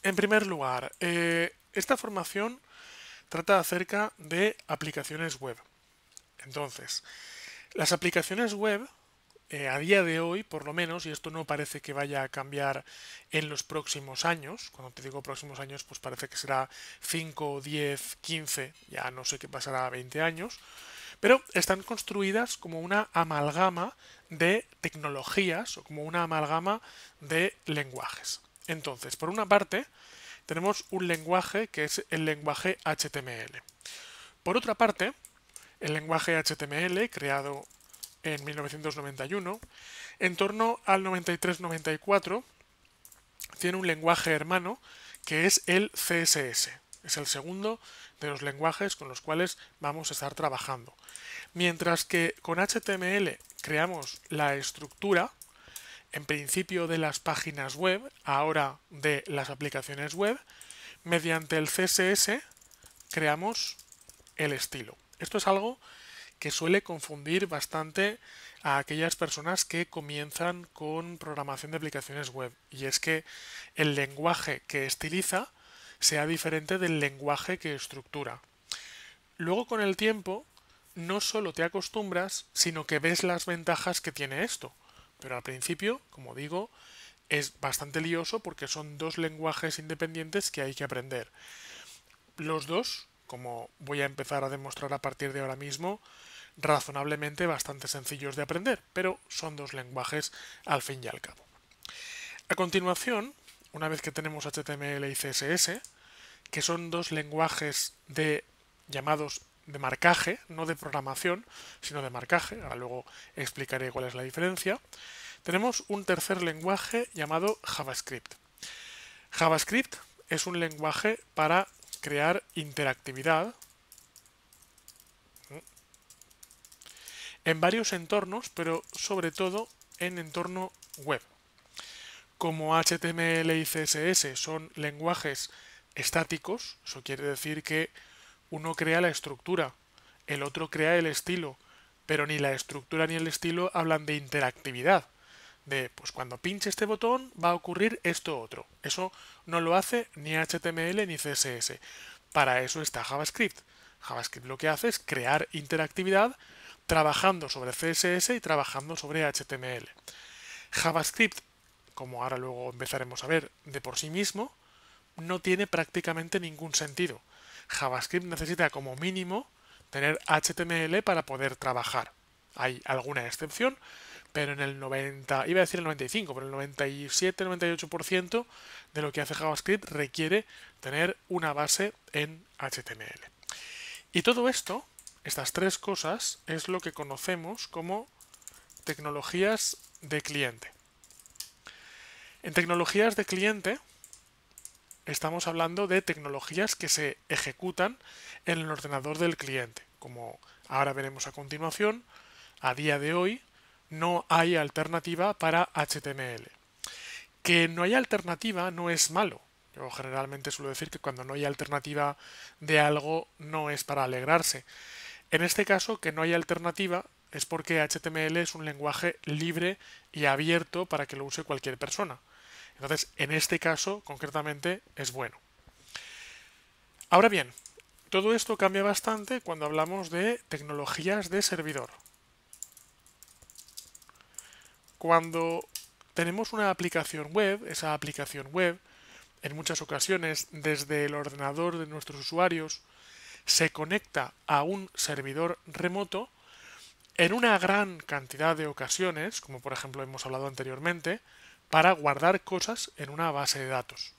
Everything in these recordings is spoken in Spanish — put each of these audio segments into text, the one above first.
En primer lugar, esta formación trata acerca de aplicaciones web. Entonces, las aplicaciones web, a día de hoy, por lo menos, y esto no parece que vaya a cambiar en los próximos años, cuando te digo próximos años, pues parece que será 5, 10, 15, ya no sé qué pasará a 20 años, pero están construidas como una amalgama de tecnologías o como una amalgama de lenguajes. Entonces, por una parte, tenemos un lenguaje que es el lenguaje HTML. Por otra parte, el lenguaje HTML, creado en 1991, en torno al 93-94, tiene un lenguaje hermano que es el CSS. Es el segundo de los lenguajes con los cuales vamos a estar trabajando. Mientras que con HTML creamos la estructura, en principio de las páginas web, ahora de las aplicaciones web, mediante el CSS creamos el estilo. Esto es algo que suele confundir bastante a aquellas personas que comienzan con programación de aplicaciones web. Y es que el lenguaje que estiliza sea diferente del lenguaje que estructura. Luego con el tiempo no solo te acostumbras, sino que ves las ventajas que tiene esto. Pero al principio, como digo, es bastante lioso porque son dos lenguajes independientes que hay que aprender. Los dos, como voy a empezar a demostrar a partir de ahora mismo, razonablemente bastante sencillos de aprender, pero son dos lenguajes al fin y al cabo. A continuación, una vez que tenemos HTML y CSS, que son dos lenguajes de llamados de marcaje, no de programación, sino de marcaje, ahora luego explicaré cuál es la diferencia, tenemos un tercer lenguaje llamado JavaScript. JavaScript es un lenguaje para crear interactividad en varios entornos, pero sobre todo en entorno web. Como HTML y CSS son lenguajes estáticos, eso quiere decir que uno crea la estructura, el otro crea el estilo, pero ni la estructura ni el estilo hablan de interactividad. De, pues cuando pinche este botón va a ocurrir esto otro. Eso no lo hace ni HTML ni CSS. Para eso está JavaScript. JavaScript lo que hace es crear interactividad trabajando sobre CSS y trabajando sobre HTML. JavaScript, como ahora luego empezaremos a ver de por sí mismo, no tiene prácticamente ningún sentido. JavaScript necesita como mínimo tener HTML para poder trabajar. Hay alguna excepción, pero en el 90, iba a decir el 95, pero el 97-98% de lo que hace JavaScript requiere tener una base en HTML. Y todo esto, estas tres cosas, es lo que conocemos como tecnologías de cliente. En tecnologías de cliente estamos hablando de tecnologías que se ejecutan en el ordenador del cliente. Como ahora veremos a continuación, a día de hoy no hay alternativa para HTML. Que no haya alternativa no es malo. Yo generalmente suelo decir que cuando no hay alternativa de algo no es para alegrarse. En este caso, que no haya alternativa es porque HTML es un lenguaje libre y abierto para que lo use cualquier persona. Entonces, en este caso, concretamente, es bueno. Ahora bien, todo esto cambia bastante cuando hablamos de tecnologías de servidor. Cuando tenemos una aplicación web, esa aplicación web, en muchas ocasiones desde el ordenador de nuestros usuarios, se conecta a un servidor remoto en una gran cantidad de ocasiones, como por ejemplo hemos hablado anteriormente, para guardar cosas en una base de datos.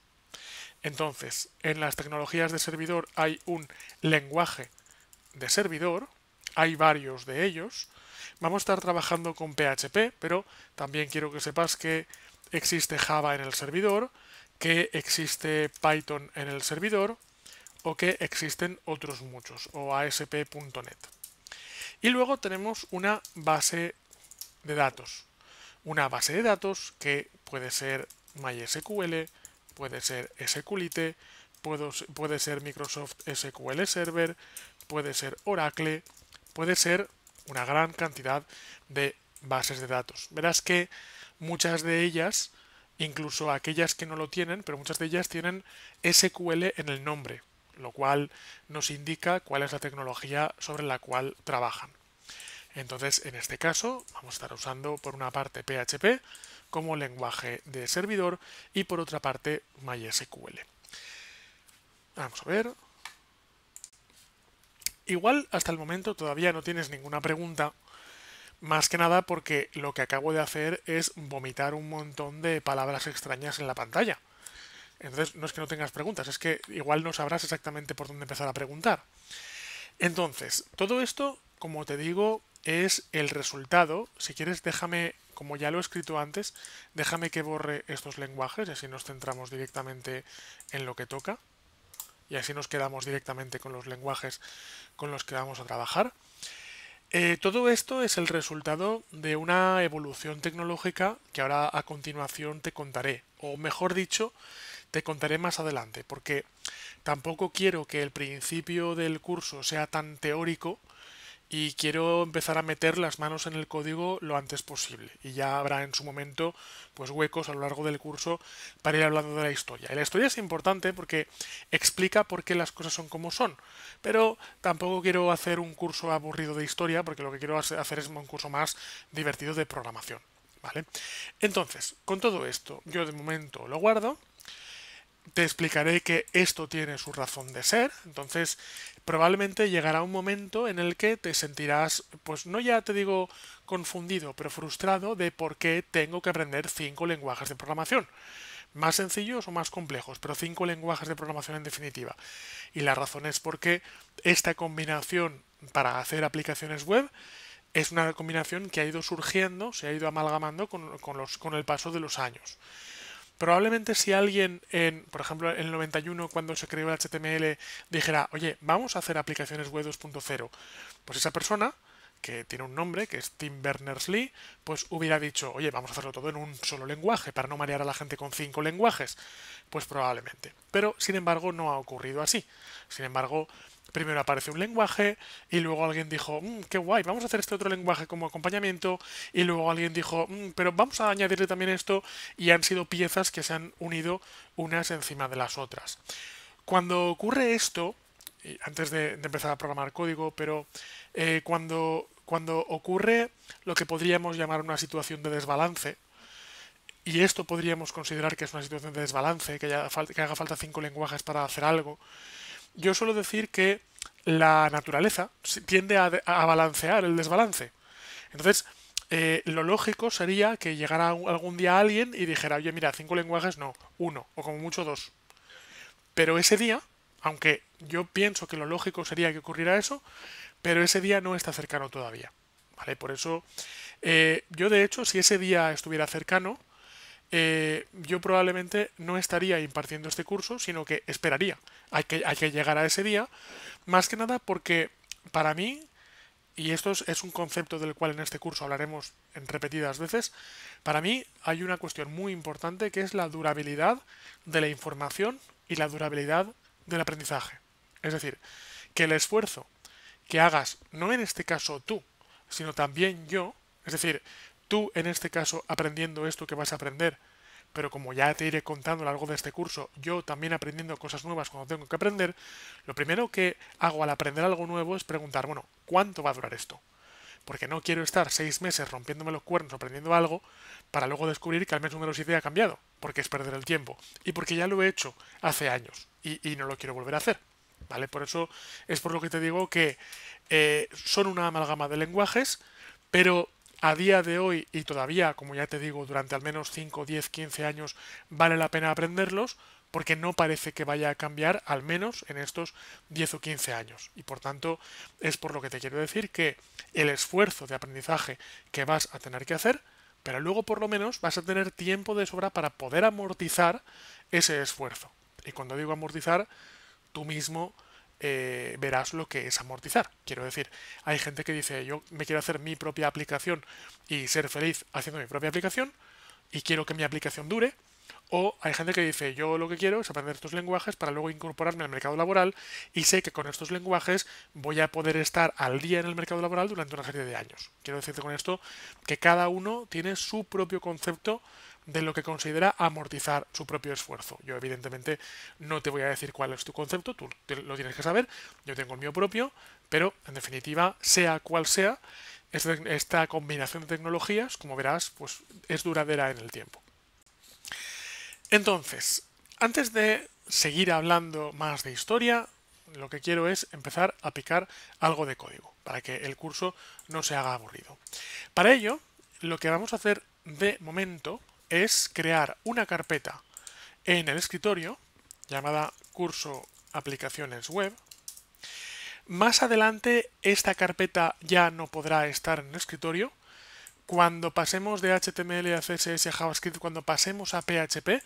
Entonces, en las tecnologías de servidor hay un lenguaje de servidor, hay varios de ellos. Vamos a estar trabajando con PHP, pero también quiero que sepas que existe Java en el servidor, que existe Python en el servidor o que existen otros muchos, o ASP.NET. Y luego tenemos una base de datos. Una base de datos que puede ser MySQL, puede ser SQLite, puede ser Microsoft SQL Server, puede ser Oracle, puede ser una gran cantidad de bases de datos. Verás que muchas de ellas incluso aquellas que no lo tienen, pero muchas de ellas tienen SQL en el nombre, lo cual nos indica cuál es la tecnología sobre la cual trabajan. Entonces, en este caso, vamos a estar usando por una parte PHP como lenguaje de servidor y por otra parte MySQL. Vamos a ver. Igual hasta el momento todavía no tienes ninguna pregunta, más que nada porque lo que acabo de hacer es vomitar un montón de palabras extrañas en la pantalla. Entonces no es que no tengas preguntas, es que igual no sabrás exactamente por dónde empezar a preguntar. Entonces, todo esto, como te digo, es el resultado. Si quieres, déjame, como ya lo he escrito antes, déjame que borre estos lenguajes y así nos centramos directamente en lo que toca. Y así nos quedamos directamente con los lenguajes con los que vamos a trabajar. Todo esto es el resultado de una evolución tecnológica que ahora a continuación te contaré, o mejor dicho, te contaré más adelante, porque tampoco quiero que el principio del curso sea tan teórico y quiero empezar a meter las manos en el código lo antes posible. Y ya habrá en su momento pues huecos a lo largo del curso para ir hablando de la historia. Y la historia es importante porque explica por qué las cosas son como son. Pero tampoco quiero hacer un curso aburrido de historia porque lo que quiero hacer es un curso más divertido de programación. ¿Vale? Entonces, con todo esto, yo de momento lo guardo. Te explicaré que esto tiene su razón de ser, entonces probablemente llegará un momento en el que te sentirás, pues no ya te digo confundido, pero frustrado de por qué tengo que aprender 5 lenguajes de programación. Más sencillos o más complejos, pero 5 lenguajes de programación en definitiva. Y la razón es porque esta combinación para hacer aplicaciones web es una combinación que ha ido surgiendo, se ha ido amalgamando con el paso de los años. Probablemente si alguien, por ejemplo, en el 91, cuando se creó el HTML, dijera, oye, vamos a hacer aplicaciones web 2.0, pues esa persona, que tiene un nombre, que es Tim Berners-Lee, pues hubiera dicho, oye, vamos a hacerlo todo en un solo lenguaje, para no marear a la gente con 5 lenguajes. Pues probablemente. Pero, sin embargo, no ha ocurrido así. Sin embargo, primero aparece un lenguaje y luego alguien dijo, qué guay, vamos a hacer este otro lenguaje como acompañamiento y luego alguien dijo, pero vamos a añadirle también esto y han sido piezas que se han unido unas encima de las otras. Cuando ocurre esto, y antes de empezar a programar código, pero cuando ocurre lo que podríamos llamar una situación de desbalance, y esto podríamos considerar que es una situación de desbalance, que haga falta 5 lenguajes para hacer algo, yo suelo decir que la naturaleza tiende a balancear el desbalance. Entonces, lo lógico sería que llegara algún día alguien y dijera, oye, mira, 5 lenguajes no, uno, o como mucho 2. Pero ese día, aunque yo pienso que lo lógico sería que ocurriera eso, pero ese día no está cercano todavía. ¿Vale? Por eso, yo de hecho, si ese día estuviera cercano, yo probablemente no estaría impartiendo este curso, sino que esperaría. Hay que llegar a ese día, más que nada porque para mí, y esto es un concepto del cual en este curso hablaremos en repetidas veces, para mí hay una cuestión muy importante que es la durabilidad de la información y la durabilidad del aprendizaje. Es decir, que el esfuerzo que hagas, no en este caso tú, sino también yo, es decir, tú en este caso aprendiendo esto que vas a aprender, pero como ya te iré contando a lo largo de este curso, yo también aprendiendo cosas nuevas cuando tengo que aprender, lo primero que hago al aprender algo nuevo es preguntar, bueno, ¿cuánto va a durar esto? Porque no quiero estar 6 meses rompiéndome los cuernos aprendiendo algo para luego descubrir que al mes número 7 ha cambiado, porque es perder el tiempo y porque ya lo he hecho hace años y no lo quiero volver a hacer. ¿Vale? Por eso es por lo que te digo que son una amalgama de lenguajes, pero a día de hoy y todavía, como ya te digo, durante al menos 5, 10, 15 años vale la pena aprenderlos porque no parece que vaya a cambiar al menos en estos 10 o 15 años. Y por tanto es por lo que te quiero decir que el esfuerzo de aprendizaje que vas a tener que hacer, pero luego por lo menos vas a tener tiempo de sobra para poder amortizar ese esfuerzo. Y cuando digo amortizar, tú mismo verás lo que es amortizar. Quiero decir, hay gente que dice, yo me quiero hacer mi propia aplicación y ser feliz haciendo mi propia aplicación y quiero que mi aplicación dure. O hay gente que dice, yo lo que quiero es aprender estos lenguajes para luego incorporarme al mercado laboral y sé que con estos lenguajes voy a poder estar al día en el mercado laboral durante una serie de años. Quiero decirte con esto que cada uno tiene su propio concepto de lo que considera amortizar su propio esfuerzo. Yo evidentemente no te voy a decir cuál es tu concepto, tú lo tienes que saber, yo tengo el mío propio, pero en definitiva, sea cual sea, esta combinación de tecnologías, como verás, pues es duradera en el tiempo. Entonces, antes de seguir hablando más de historia, lo que quiero es empezar a picar algo de código, para que el curso no se haga aburrido. Para ello, lo que vamos a hacer de momento es crear una carpeta en el escritorio llamada curso aplicaciones web. Más adelante esta carpeta ya no podrá estar en el escritorio. Cuando pasemos de HTML a CSS a JavaScript, cuando pasemos a PHP,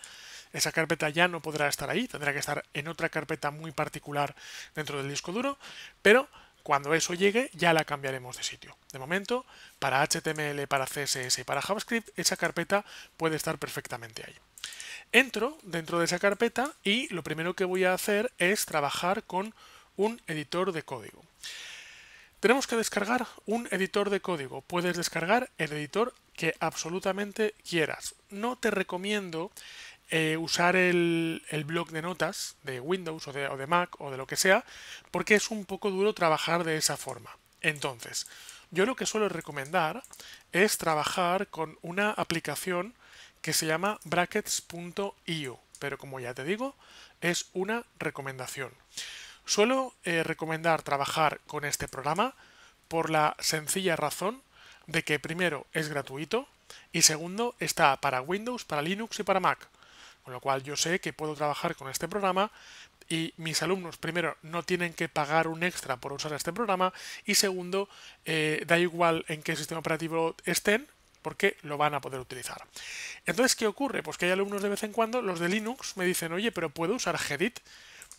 esa carpeta ya no podrá estar ahí, tendrá que estar en otra carpeta muy particular dentro del disco duro, pero cuando eso llegue ya la cambiaremos de sitio. De momento, para HTML, para CSS y para JavaScript, esa carpeta puede estar perfectamente ahí. Entro dentro de esa carpeta y lo primero que voy a hacer es trabajar con un editor de código. Tenemos que descargar un editor de código. Puedes descargar el editor que absolutamente quieras. No te recomiendo usar el bloc de notas de Windows o de Mac o de lo que sea, porque es un poco duro trabajar de esa forma. Entonces, yo lo que suelo recomendar es trabajar con una aplicación que se llama brackets.io, pero como ya te digo, es una recomendación. Suelo recomendar trabajar con este programa por la sencilla razón de que primero es gratuito y segundo está para Windows, para Linux y para Mac. Con lo cual yo sé que puedo trabajar con este programa y mis alumnos primero no tienen que pagar un extra por usar este programa y segundo da igual en qué sistema operativo estén porque lo van a poder utilizar. Entonces, ¿qué ocurre? Pues que hay alumnos de vez en cuando, los de Linux, me dicen, oye, pero ¿puedo usar Gedit?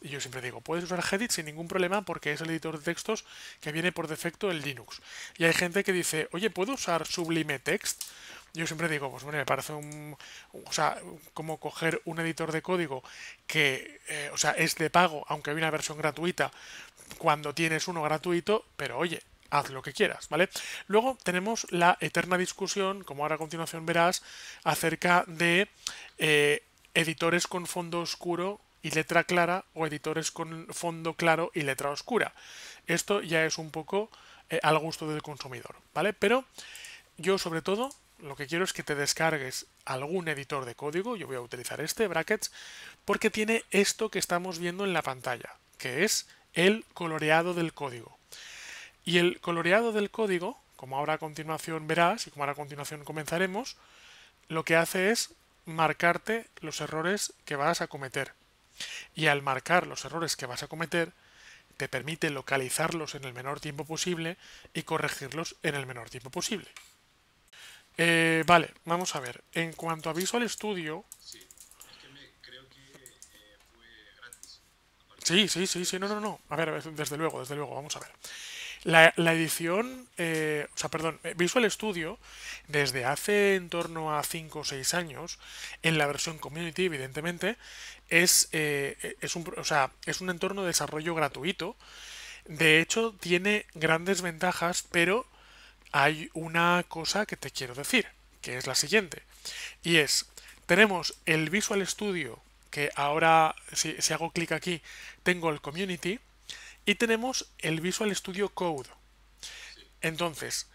Y yo siempre digo, puedes usar Gedit sin ningún problema porque es el editor de textos que viene por defecto en Linux. Y hay gente que dice, oye, ¿puedo usar Sublime Text? Yo siempre digo, pues bueno, me parece o sea, como coger un editor de código que, o sea, es de pago, aunque hay una versión gratuita, cuando tienes uno gratuito, pero oye, haz lo que quieras, ¿vale? Luego tenemos la eterna discusión, como ahora a continuación verás, acerca de editores con fondo oscuro y letra clara o editores con fondo claro y letra oscura. Esto ya es un poco al gusto del consumidor, ¿vale? Pero yo sobre todo lo que quiero es que te descargues algún editor de código, yo voy a utilizar este, Brackets, porque tiene esto que estamos viendo en la pantalla, que es el coloreado del código. Y el coloreado del código, como ahora a continuación verás y como ahora a continuación comenzaremos, lo que hace es marcarte los errores que vas a cometer. Y al marcar los errores que vas a cometer, te permite localizarlos en el menor tiempo posible y corregirlos en el menor tiempo posible. Vale, vamos a ver. En cuanto a Visual Studio... Sí, es que creo que fue gratis. Sí, no. A ver, desde luego, vamos a ver. La edición, o sea, perdón, Visual Studio, desde hace en torno a 5 o 6 años, en la versión Community, evidentemente, o sea, es un entorno de desarrollo gratuito. De hecho, tiene grandes ventajas, pero hay una cosa que te quiero decir, que es la siguiente. Y es, tenemos el Visual Studio, que ahora, si hago clic aquí, tengo el Community, y tenemos el Visual Studio Code. Entonces,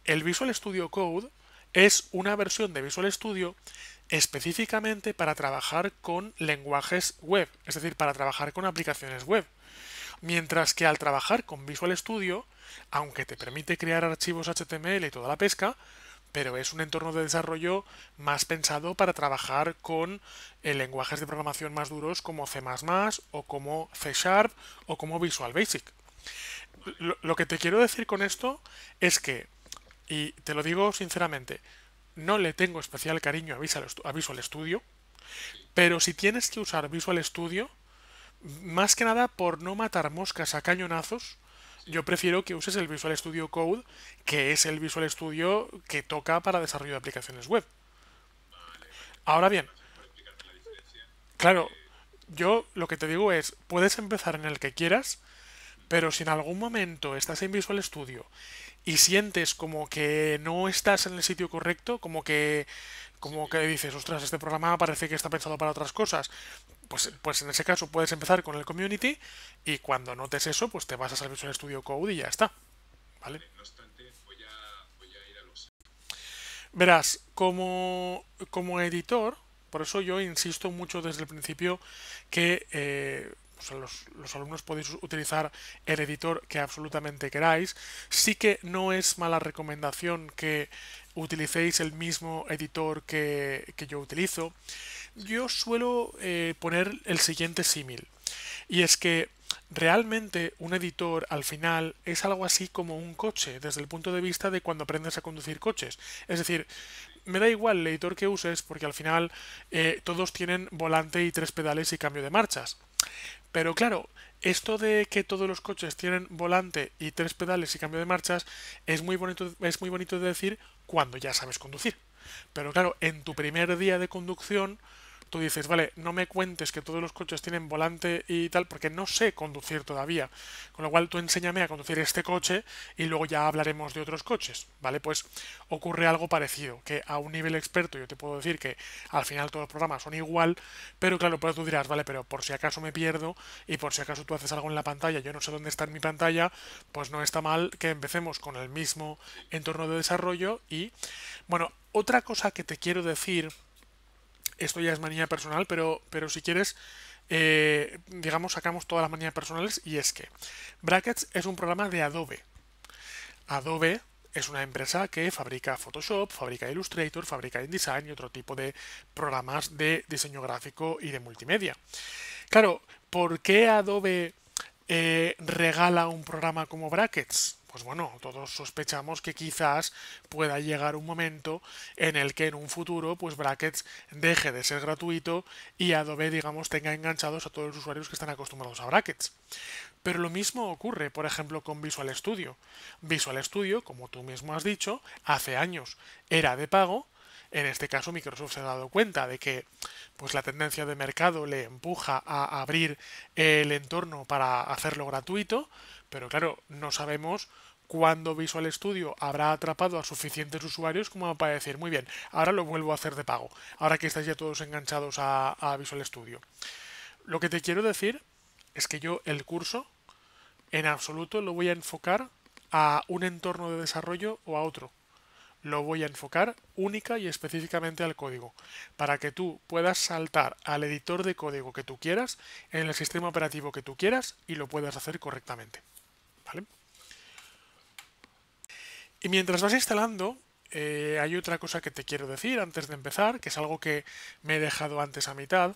el Visual Studio Code es una versión de Visual Studio específicamente para trabajar con lenguajes web, es decir, para trabajar con aplicaciones web. Mientras que al trabajar con Visual Studio, aunque te permite crear archivos HTML y toda la pesca, pero es un entorno de desarrollo más pensado para trabajar con lenguajes de programación más duros como C++ o como C Sharp o como Visual Basic. Lo que te quiero decir con esto es que, y te lo digo sinceramente, no le tengo especial cariño a Visual Studio, pero si tienes que usar Visual Studio, más que nada por no matar moscas a cañonazos, yo prefiero que uses el Visual Studio Code, que es el Visual Studio que toca para desarrollo de aplicaciones web. Vale, vale. Ahora bien, Gracias por explicarme la diferencia. claro, Eh, yo lo que te digo es, puedes empezar en el que quieras, Pero si en algún momento estás en Visual Studio y sientes como que no estás en el sitio correcto, como que dices, ostras, este programa parece que está pensado para otras cosas, pues en ese caso puedes empezar con el Community y cuando notes eso, pues te vas a Visual Studio Code y ya está, ¿vale? Vale, no obstante, voy a ir a los... Verás, como editor, por eso yo insisto mucho desde el principio que o sea, los alumnos podéis utilizar el editor que absolutamente queráis. Sí que no es mala recomendación que utilicéis el mismo editor que yo utilizo. Sí, Yo suelo poner el siguiente símil. Y es que realmente un editor al final es algo así como un coche, desde el punto de vista de cuando aprendes a conducir coches. Es decir, me da igual el editor que uses porque al final todos tienen volante y tres pedales y cambio de marchas. Pero claro, esto de que todos los coches tienen volante y tres pedales y cambio de marchas es muy bonito de decir cuando ya sabes conducir. Pero claro, en tu ya, primer día de conducción, tú dices, vale, no me cuentes que todos los coches tienen volante y tal, porque no sé conducir todavía. Con lo cual tú enséñame a conducir este coche y luego ya hablaremos de otros coches, ¿vale? Pues ocurre algo parecido, que a un nivel experto yo te puedo decir que al final todos los programas son igual, pero claro, pues tú dirás, vale, pero por si acaso me pierdo y por si acaso tú haces algo en la pantalla, yo no sé dónde está en mi pantalla, pues no está mal que empecemos con el mismo sí, entorno de desarrollo y, bueno, otra cosa que te quiero decir, esto ya es manía personal, pero si quieres, digamos, sacamos todas las manías personales y es que Brackets es un programa de Adobe. Adobe es una empresa que fabrica Photoshop, fabrica Illustrator, fabrica InDesign y otro tipo de programas de diseño gráfico y de multimedia. Claro, ¿por qué Adobe regala un programa como Brackets? Pues bueno, todos sospechamos que quizás pueda llegar un momento en el que en un futuro pues Brackets deje de ser gratuito y Adobe digamos tenga enganchados a todos los usuarios que están acostumbrados a Brackets. Pero lo mismo ocurre, por ejemplo, con Visual Studio. Visual Studio, como tú mismo has dicho, hace años era de pago. En este caso, Microsoft se ha dado cuenta de que pues, la tendencia de mercado le empuja a abrir el entorno para hacerlo gratuito, pero claro, no sabemos cuándo Visual Studio habrá atrapado a suficientes usuarios como para decir, muy bien, ahora lo vuelvo a hacer de pago, ahora que estáis ya todos enganchados a Visual Studio. Lo que te quiero decir es que yo el curso en absoluto lo voy a enfocar a un entorno de desarrollo o a otro. Lo voy a enfocar única y específicamente al código, para que tú puedas saltar al editor de código que tú quieras, en el sistema operativo que tú quieras y lo puedas hacer correctamente. ¿Vale? vale, vale. Y mientras vas instalando, hay otra cosa que te quiero decir antes de empezar, que es algo que me he dejado antes a mitad,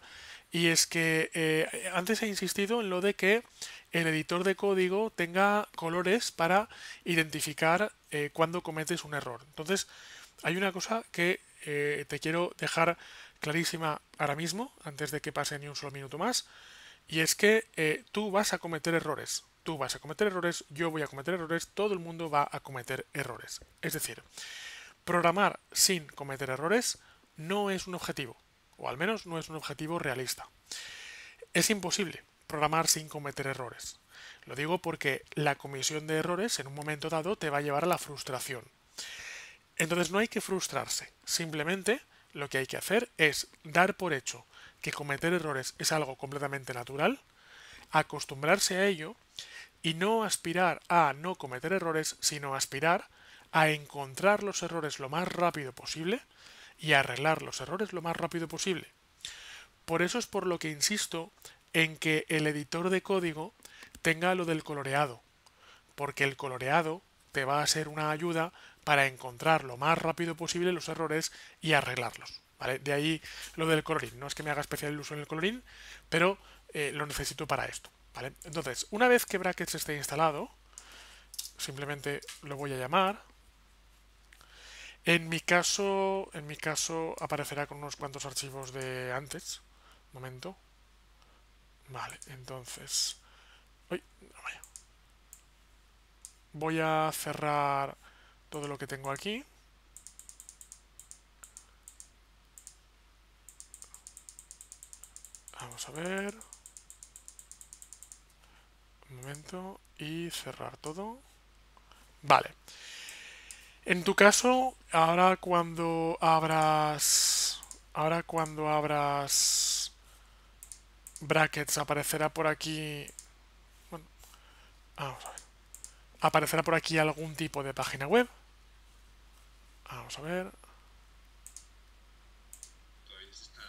y es que antes he insistido en lo de que el editor de código tenga colores para identificar cuando cometes un error. Entonces, hay una cosa que te quiero dejar clarísima ahora mismo, antes de que pase ni un solo minuto más, y es que tú vas a cometer errores. Tú vas a cometer errores, yo voy a cometer errores, todo el mundo va a cometer errores. Es decir, programar sin cometer errores no es un objetivo, o al menos no es un objetivo realista. Es imposible programar sin cometer errores. Lo digo porque la comisión de errores en un momento dado te va a llevar a la frustración. Entonces no hay que frustrarse, simplemente lo que hay que hacer es dar por hecho que cometer errores es algo completamente natural, acostumbrarse a ello y no aspirar a no cometer errores, sino aspirar a encontrar los errores lo más rápido posible y a arreglar los errores lo más rápido posible. Por eso es por lo que insisto en que el editor de código tenga lo del coloreado, porque el coloreado te va a ser una ayuda para encontrar lo más rápido posible los errores y arreglarlos. ¿Vale? De ahí lo del colorín. No es que me haga especial uso en el colorín, pero lo necesito para esto. ¿Vale? Entonces, una vez que Brackets esté instalado, simplemente lo voy a llamar. En mi caso aparecerá con unos cuantos archivos de antes. Un momento. Vale, entonces. Uy, no vaya. Voy a cerrar todo lo que tengo aquí. Vamos a ver. Un momento y cerrar todo. Vale. En tu caso, ahora cuando abras brackets, aparecerá por aquí, bueno, vamos a ver, aparecerá por aquí algún tipo de página web. Vamos a ver. Todavía se está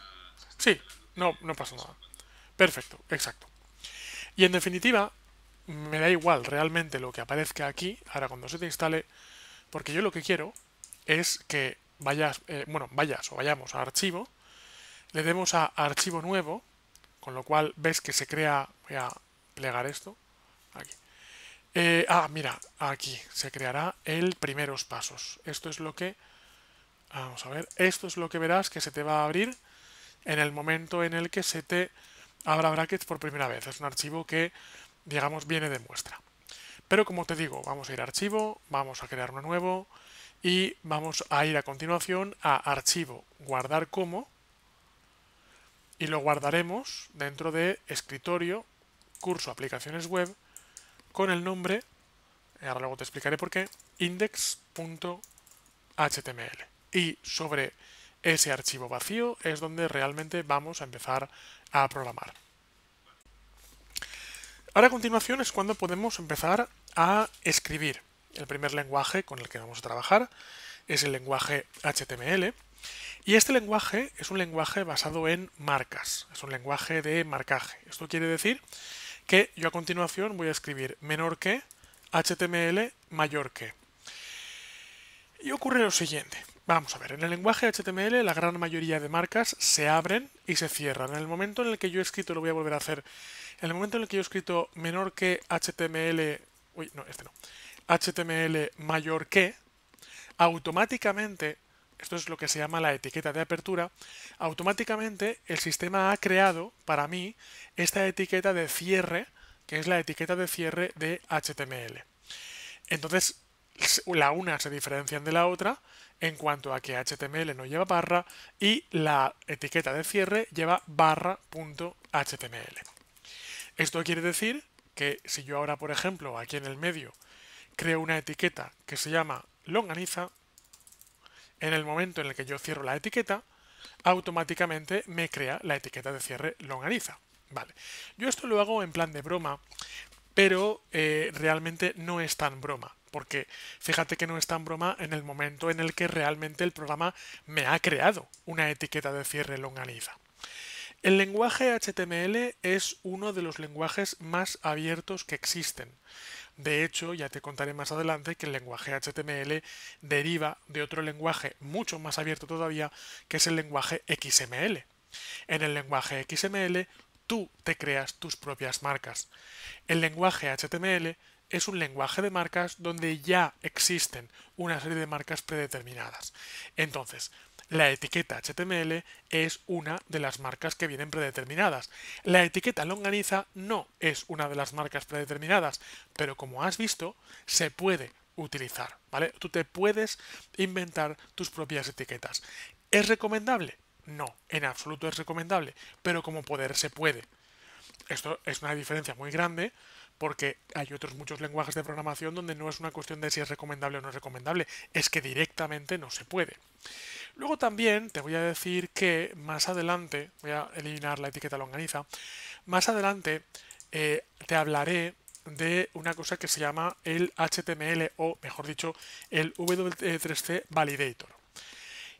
Sí, revelando no, que no pasa no sé nada. cuándo. Perfecto, exacto. Y en definitiva, me da igual realmente lo que aparezca aquí, ahora cuando se te instale, porque yo lo que quiero es que vayas o vayamos a archivo, le demos a archivo nuevo, con lo cual ves que se crea, voy a plegar esto, aquí. Mira, aquí se creará el primeros pasos. Esto es lo que, vamos a ver, esto es lo que verás que se te va a abrir en el momento en el que se te abra brackets por primera vez. Es un archivo que, digamos, viene de muestra. Pero como te digo, vamos a ir a archivo, vamos a crear uno nuevo y vamos a ir a continuación a archivo, guardar como, y lo guardaremos dentro de escritorio, curso aplicaciones web, con el nombre, ahora luego te explicaré por qué, index.html. Y sobre ese archivo vacío es donde realmente vamos a empezar a programar. Ahora a continuación es cuando podemos empezar a escribir. El primer lenguaje con el que vamos a trabajar es el lenguaje HTML. Y este lenguaje es un lenguaje basado en marcas, es un lenguaje de marcaje. Esto quiere decir que yo a continuación voy a escribir menor que HTML mayor que. Y ocurre lo siguiente. Vamos a ver, en el lenguaje HTML la gran mayoría de marcas se abren y se cierran. En el momento en el que yo he escrito, lo voy a volver a hacer, en el momento en el que yo he escrito menor que HTML, HTML mayor que, automáticamente, esto es lo que se llama la etiqueta de apertura, automáticamente el sistema ha creado para mí esta etiqueta de cierre, que es la etiqueta de cierre de HTML. Entonces, la una se diferencian de la otra en cuanto a que HTML no lleva barra y la etiqueta de cierre lleva barra.html. Esto quiere decir que si yo ahora, por ejemplo, aquí en el medio creo una etiqueta que se llama longaniza, en el momento en el que yo cierro la etiqueta, automáticamente me crea la etiqueta de cierre longaniza. Vale. Yo esto lo hago en plan de broma, pero realmente no es tan broma, porque fíjate que no es tan broma en el momento en el que realmente el programa me ha creado una etiqueta de cierre longaniza. El lenguaje HTML es uno de los lenguajes más abiertos que existen. De hecho, ya te contaré más adelante que el lenguaje HTML deriva de otro lenguaje mucho más abierto todavía, que es el lenguaje XML. En el lenguaje XML tú te creas tus propias marcas. El lenguaje HTML es un lenguaje de marcas donde ya existen una serie de marcas predeterminadas. Entonces, la etiqueta HTML es una de las marcas que vienen predeterminadas. La etiqueta longaniza no es una de las marcas predeterminadas, pero como has visto, se puede utilizar, ¿vale? Tú te puedes inventar tus propias etiquetas. ¿Es recomendable? No, en absoluto es recomendable, pero como poder se puede. Esto es una diferencia muy grande porque hay otros muchos lenguajes de programación donde no es una cuestión de si es recomendable o no es recomendable, es que directamente no se puede. Luego también te voy a decir que más adelante, voy a eliminar la etiqueta longaniza, más adelante te hablaré de una cosa que se llama el HTML o, mejor dicho, el W3C Validator.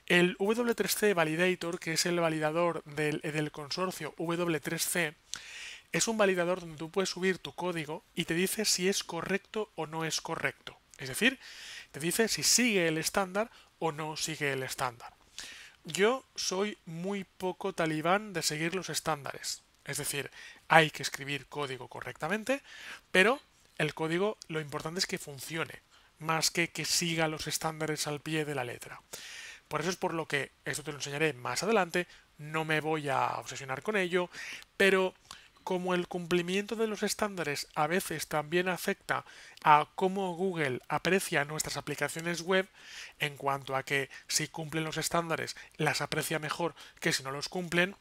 El W3C Validator, que es el validador del consorcio W3C, es un validador donde tú puedes subir tu código y te dice si es correcto o no es correcto. Es decir, te dice si sigue el estándar o no sigue el estándar. Yo soy muy poco talibán de seguir los estándares. Es decir, hay que escribir código correctamente, pero el código lo importante es que funcione, más que siga los estándares al pie de la letra. Por eso es por lo que, esto te lo enseñaré más adelante, no me voy a obsesionar con ello, pero como el cumplimiento de los estándares a veces también afecta a cómo Google aprecia nuestras aplicaciones web, en cuanto a que si cumplen los estándares las aprecia mejor que si no los cumplen,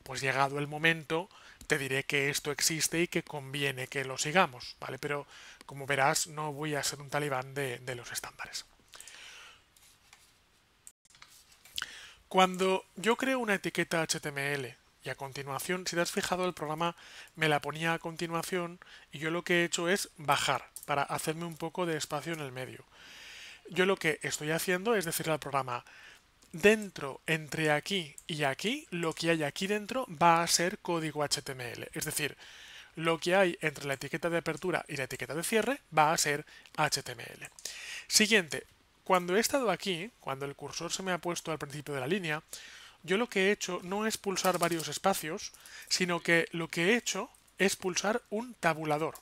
pues llegado el momento te diré que esto existe y que conviene que lo sigamos, ¿vale? Pero como verás, no voy a ser un talibán de los estándares. Cuando yo creo una etiqueta HTML y a continuación, si te has fijado, el programa me la ponía a continuación y yo lo que he hecho es bajar para hacerme un poco de espacio en el medio. Yo lo que estoy haciendo es decirle al programa, dentro, entre aquí y aquí, lo que hay aquí dentro va a ser código HTML. Es decir, lo que hay entre la etiqueta de apertura y la etiqueta de cierre va a ser HTML. Siguiente, cuando he estado aquí, cuando el cursor se me ha puesto al principio de la línea, yo lo que he hecho no es pulsar varios espacios, sino que lo que he hecho es pulsar un tabulador.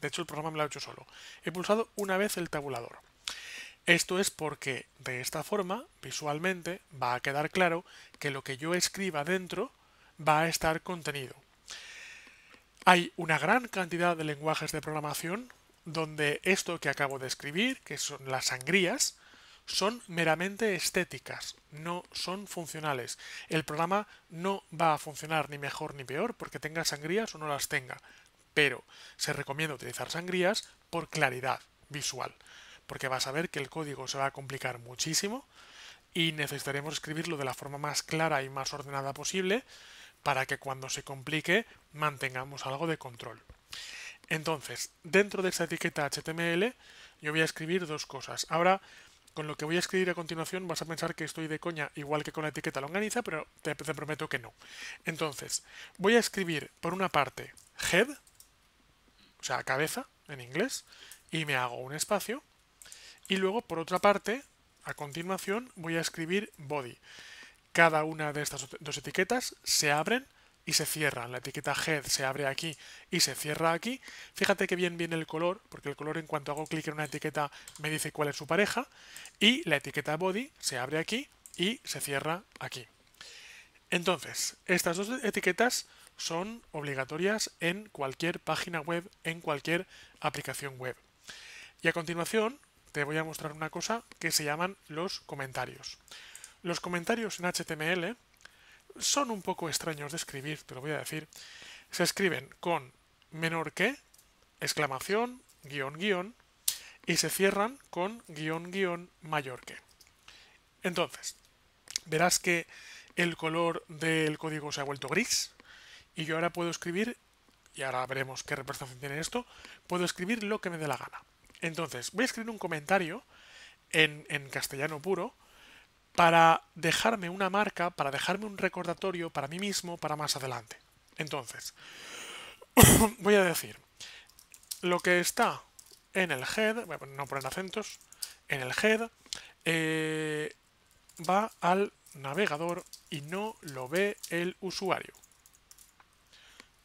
De hecho, el programa me lo ha hecho solo. He pulsado una vez el tabulador. Esto es porque de esta forma, visualmente, va a quedar claro que lo que yo escriba dentro va a estar contenido. Hay una gran cantidad de lenguajes de programación donde esto que acabo de escribir, que son las sangrías, son meramente estéticas, no son funcionales. El programa no va a funcionar ni mejor ni peor porque tenga sangrías o no las tenga, pero se recomienda utilizar sangrías por claridad visual, porque vas a ver que el código se va a complicar muchísimo y necesitaremos escribirlo de la forma más clara y más ordenada posible para que cuando se complique mantengamos algo de control. Entonces, dentro de esta etiqueta HTML yo voy a escribir dos cosas. Ahora, con lo que voy a escribir a continuación vas a pensar que estoy de coña igual que con la etiqueta longaniza, pero te prometo que no. Entonces, voy a escribir por una parte head, o sea, cabeza en inglés, y me hago un espacio. Y luego, por otra parte, a continuación voy a escribir body. Cada una de estas dos etiquetas se abren y se cierran. La etiqueta head se abre aquí y se cierra aquí. Fíjate que bien viene el color, porque el color en cuanto hago clic en una etiqueta me dice cuál es su pareja. Y la etiqueta body se abre aquí y se cierra aquí. Entonces, estas dos etiquetas son obligatorias en cualquier página web, en cualquier aplicación web. Y a continuación te voy a mostrar una cosa que se llaman los comentarios. Los comentarios en HTML son un poco extraños de escribir, te lo voy a decir. Se escriben con menor que, exclamación, guión, guión, y se cierran con guión, guión, mayor que. Entonces, verás que el color del código se ha vuelto gris, y yo ahora puedo escribir, y ahora veremos qué representación tiene esto, puedo escribir lo que me dé la gana. Entonces, voy a escribir un comentario en castellano puro, para dejarme una marca, para dejarme un recordatorio para mí mismo para más adelante. Entonces, voy a decir, lo que está en el head, voy a no poner acentos, en el head va al navegador y no lo ve el usuario.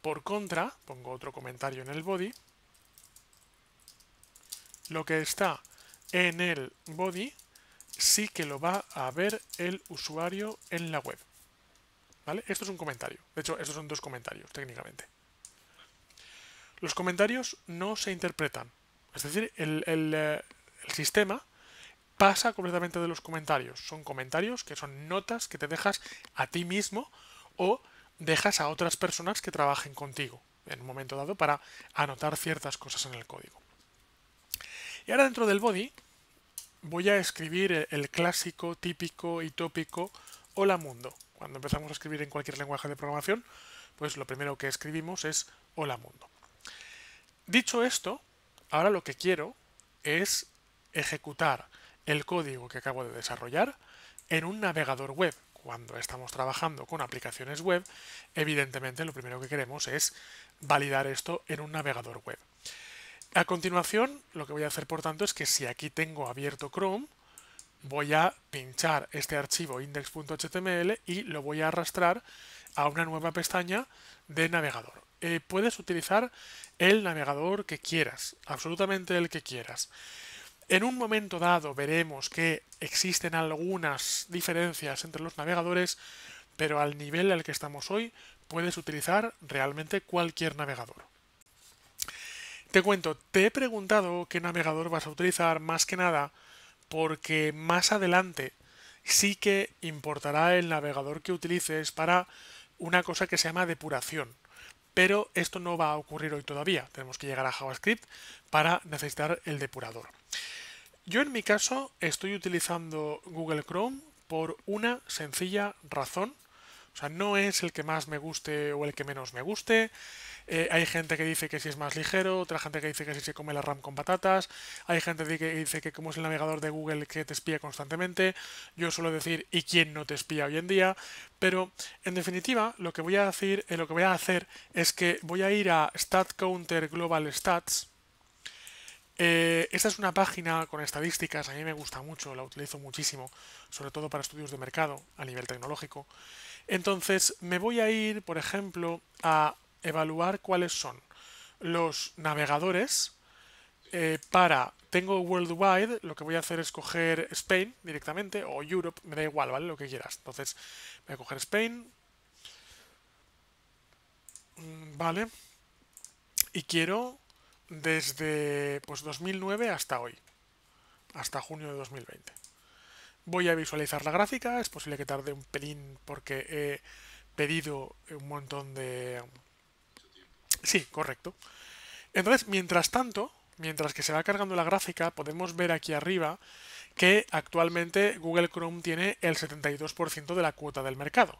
Por contra, pongo otro comentario en el body, lo que está en el body sí que lo va a ver el usuario en la web. ¿Vale? Esto es un comentario. De hecho, estos son dos comentarios, técnicamente. Los comentarios no se interpretan. Es decir, el sistema pasa completamente de los comentarios. Son comentarios que son notas que te dejas a ti mismo o dejas a otras personas que trabajen contigo en un momento dado para anotar ciertas cosas en el código. Y ahora dentro del body voy a escribir el clásico, típico y tópico hola mundo. Cuando empezamos a escribir en cualquier lenguaje de programación, pues lo primero que escribimos es hola mundo. Dicho esto, ahora lo que quiero es ejecutar el código que acabo de desarrollar en un navegador web. Cuando estamos trabajando con aplicaciones web, evidentemente lo primero que queremos es validar esto en un navegador web. A continuación, lo que voy a hacer, por tanto, es que si aquí tengo abierto Chrome, voy a pinchar este archivo index.html y lo voy a arrastrar a una nueva pestaña de navegador. Puedes utilizar el navegador que quieras, absolutamente el que quieras. En un momento dado veremos que existen algunas diferencias entre los navegadores, pero al nivel al que estamos hoy puedes utilizar realmente cualquier navegador. Te cuento, te he preguntado qué navegador vas a utilizar más que nada porque más adelante sí que importará el navegador que utilices para una cosa que se llama depuración. pero esto no va a ocurrir hoy todavía. Tenemos que llegar a JavaScript para necesitar el depurador. Yo en mi caso estoy utilizando Google Chrome por una sencilla razón. O sea, no es el que más me guste o el que menos me guste. Hay gente que dice que si es más ligero, otra gente que dice que si se come la RAM con patatas, hay gente que dice que como es el navegador de Google que te espía constantemente, yo suelo decir ¿y quién no te espía hoy en día? Pero en definitiva lo que voy a hacer es que voy a ir a StatCounter Global Stats. Esta es una página con estadísticas, a mí me gusta mucho, la utilizo muchísimo, sobre todo para estudios de mercado a nivel tecnológico. Entonces me voy a ir, por ejemplo, a evaluar cuáles son los navegadores tengo Worldwide, lo que voy a hacer es coger Spain directamente, o Europe, me da igual, ¿vale? Lo que quieras. Entonces voy a coger Spain, ¿vale? Y quiero desde pues 2009 hasta hoy, hasta junio de 2020. Voy a visualizar la gráfica, es posible que tarde un pelín porque he pedido un montón de... Sí, correcto. Entonces, mientras tanto, mientras que se va cargando la gráfica, podemos ver aquí arriba que actualmente Google Chrome tiene el 72% de la cuota del mercado.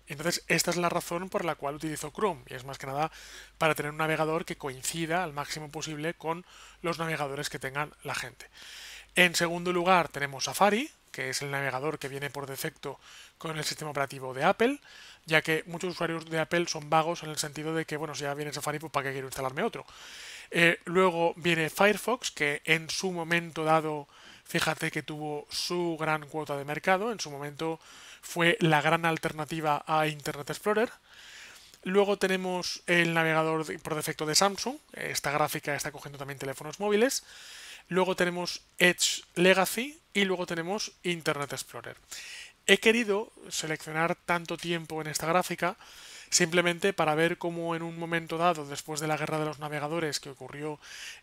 Entonces, esta es la razón por la cual utilizo Chrome, y es más que nada para tener un navegador que coincida al máximo posible con los navegadores que tengan la gente. En segundo lugar, tenemos Safari, que es el navegador que viene por defecto con el sistema operativo de Apple, ya que muchos usuarios de Apple son vagos en el sentido de que, bueno, si ya viene Safari, pues ¿para qué quiero instalarme otro? Luego viene Firefox, que en su momento dado, fíjate que tuvo su gran cuota de mercado, en su momento fue la gran alternativa a Internet Explorer. Luego tenemos el navegador por defecto de Samsung, esta gráfica está cogiendo también teléfonos móviles. Luego tenemos Edge Legacy y luego tenemos Internet Explorer. He querido seleccionar tanto tiempo en esta gráfica simplemente para ver cómo en un momento dado, después de la guerra de los navegadores que ocurrió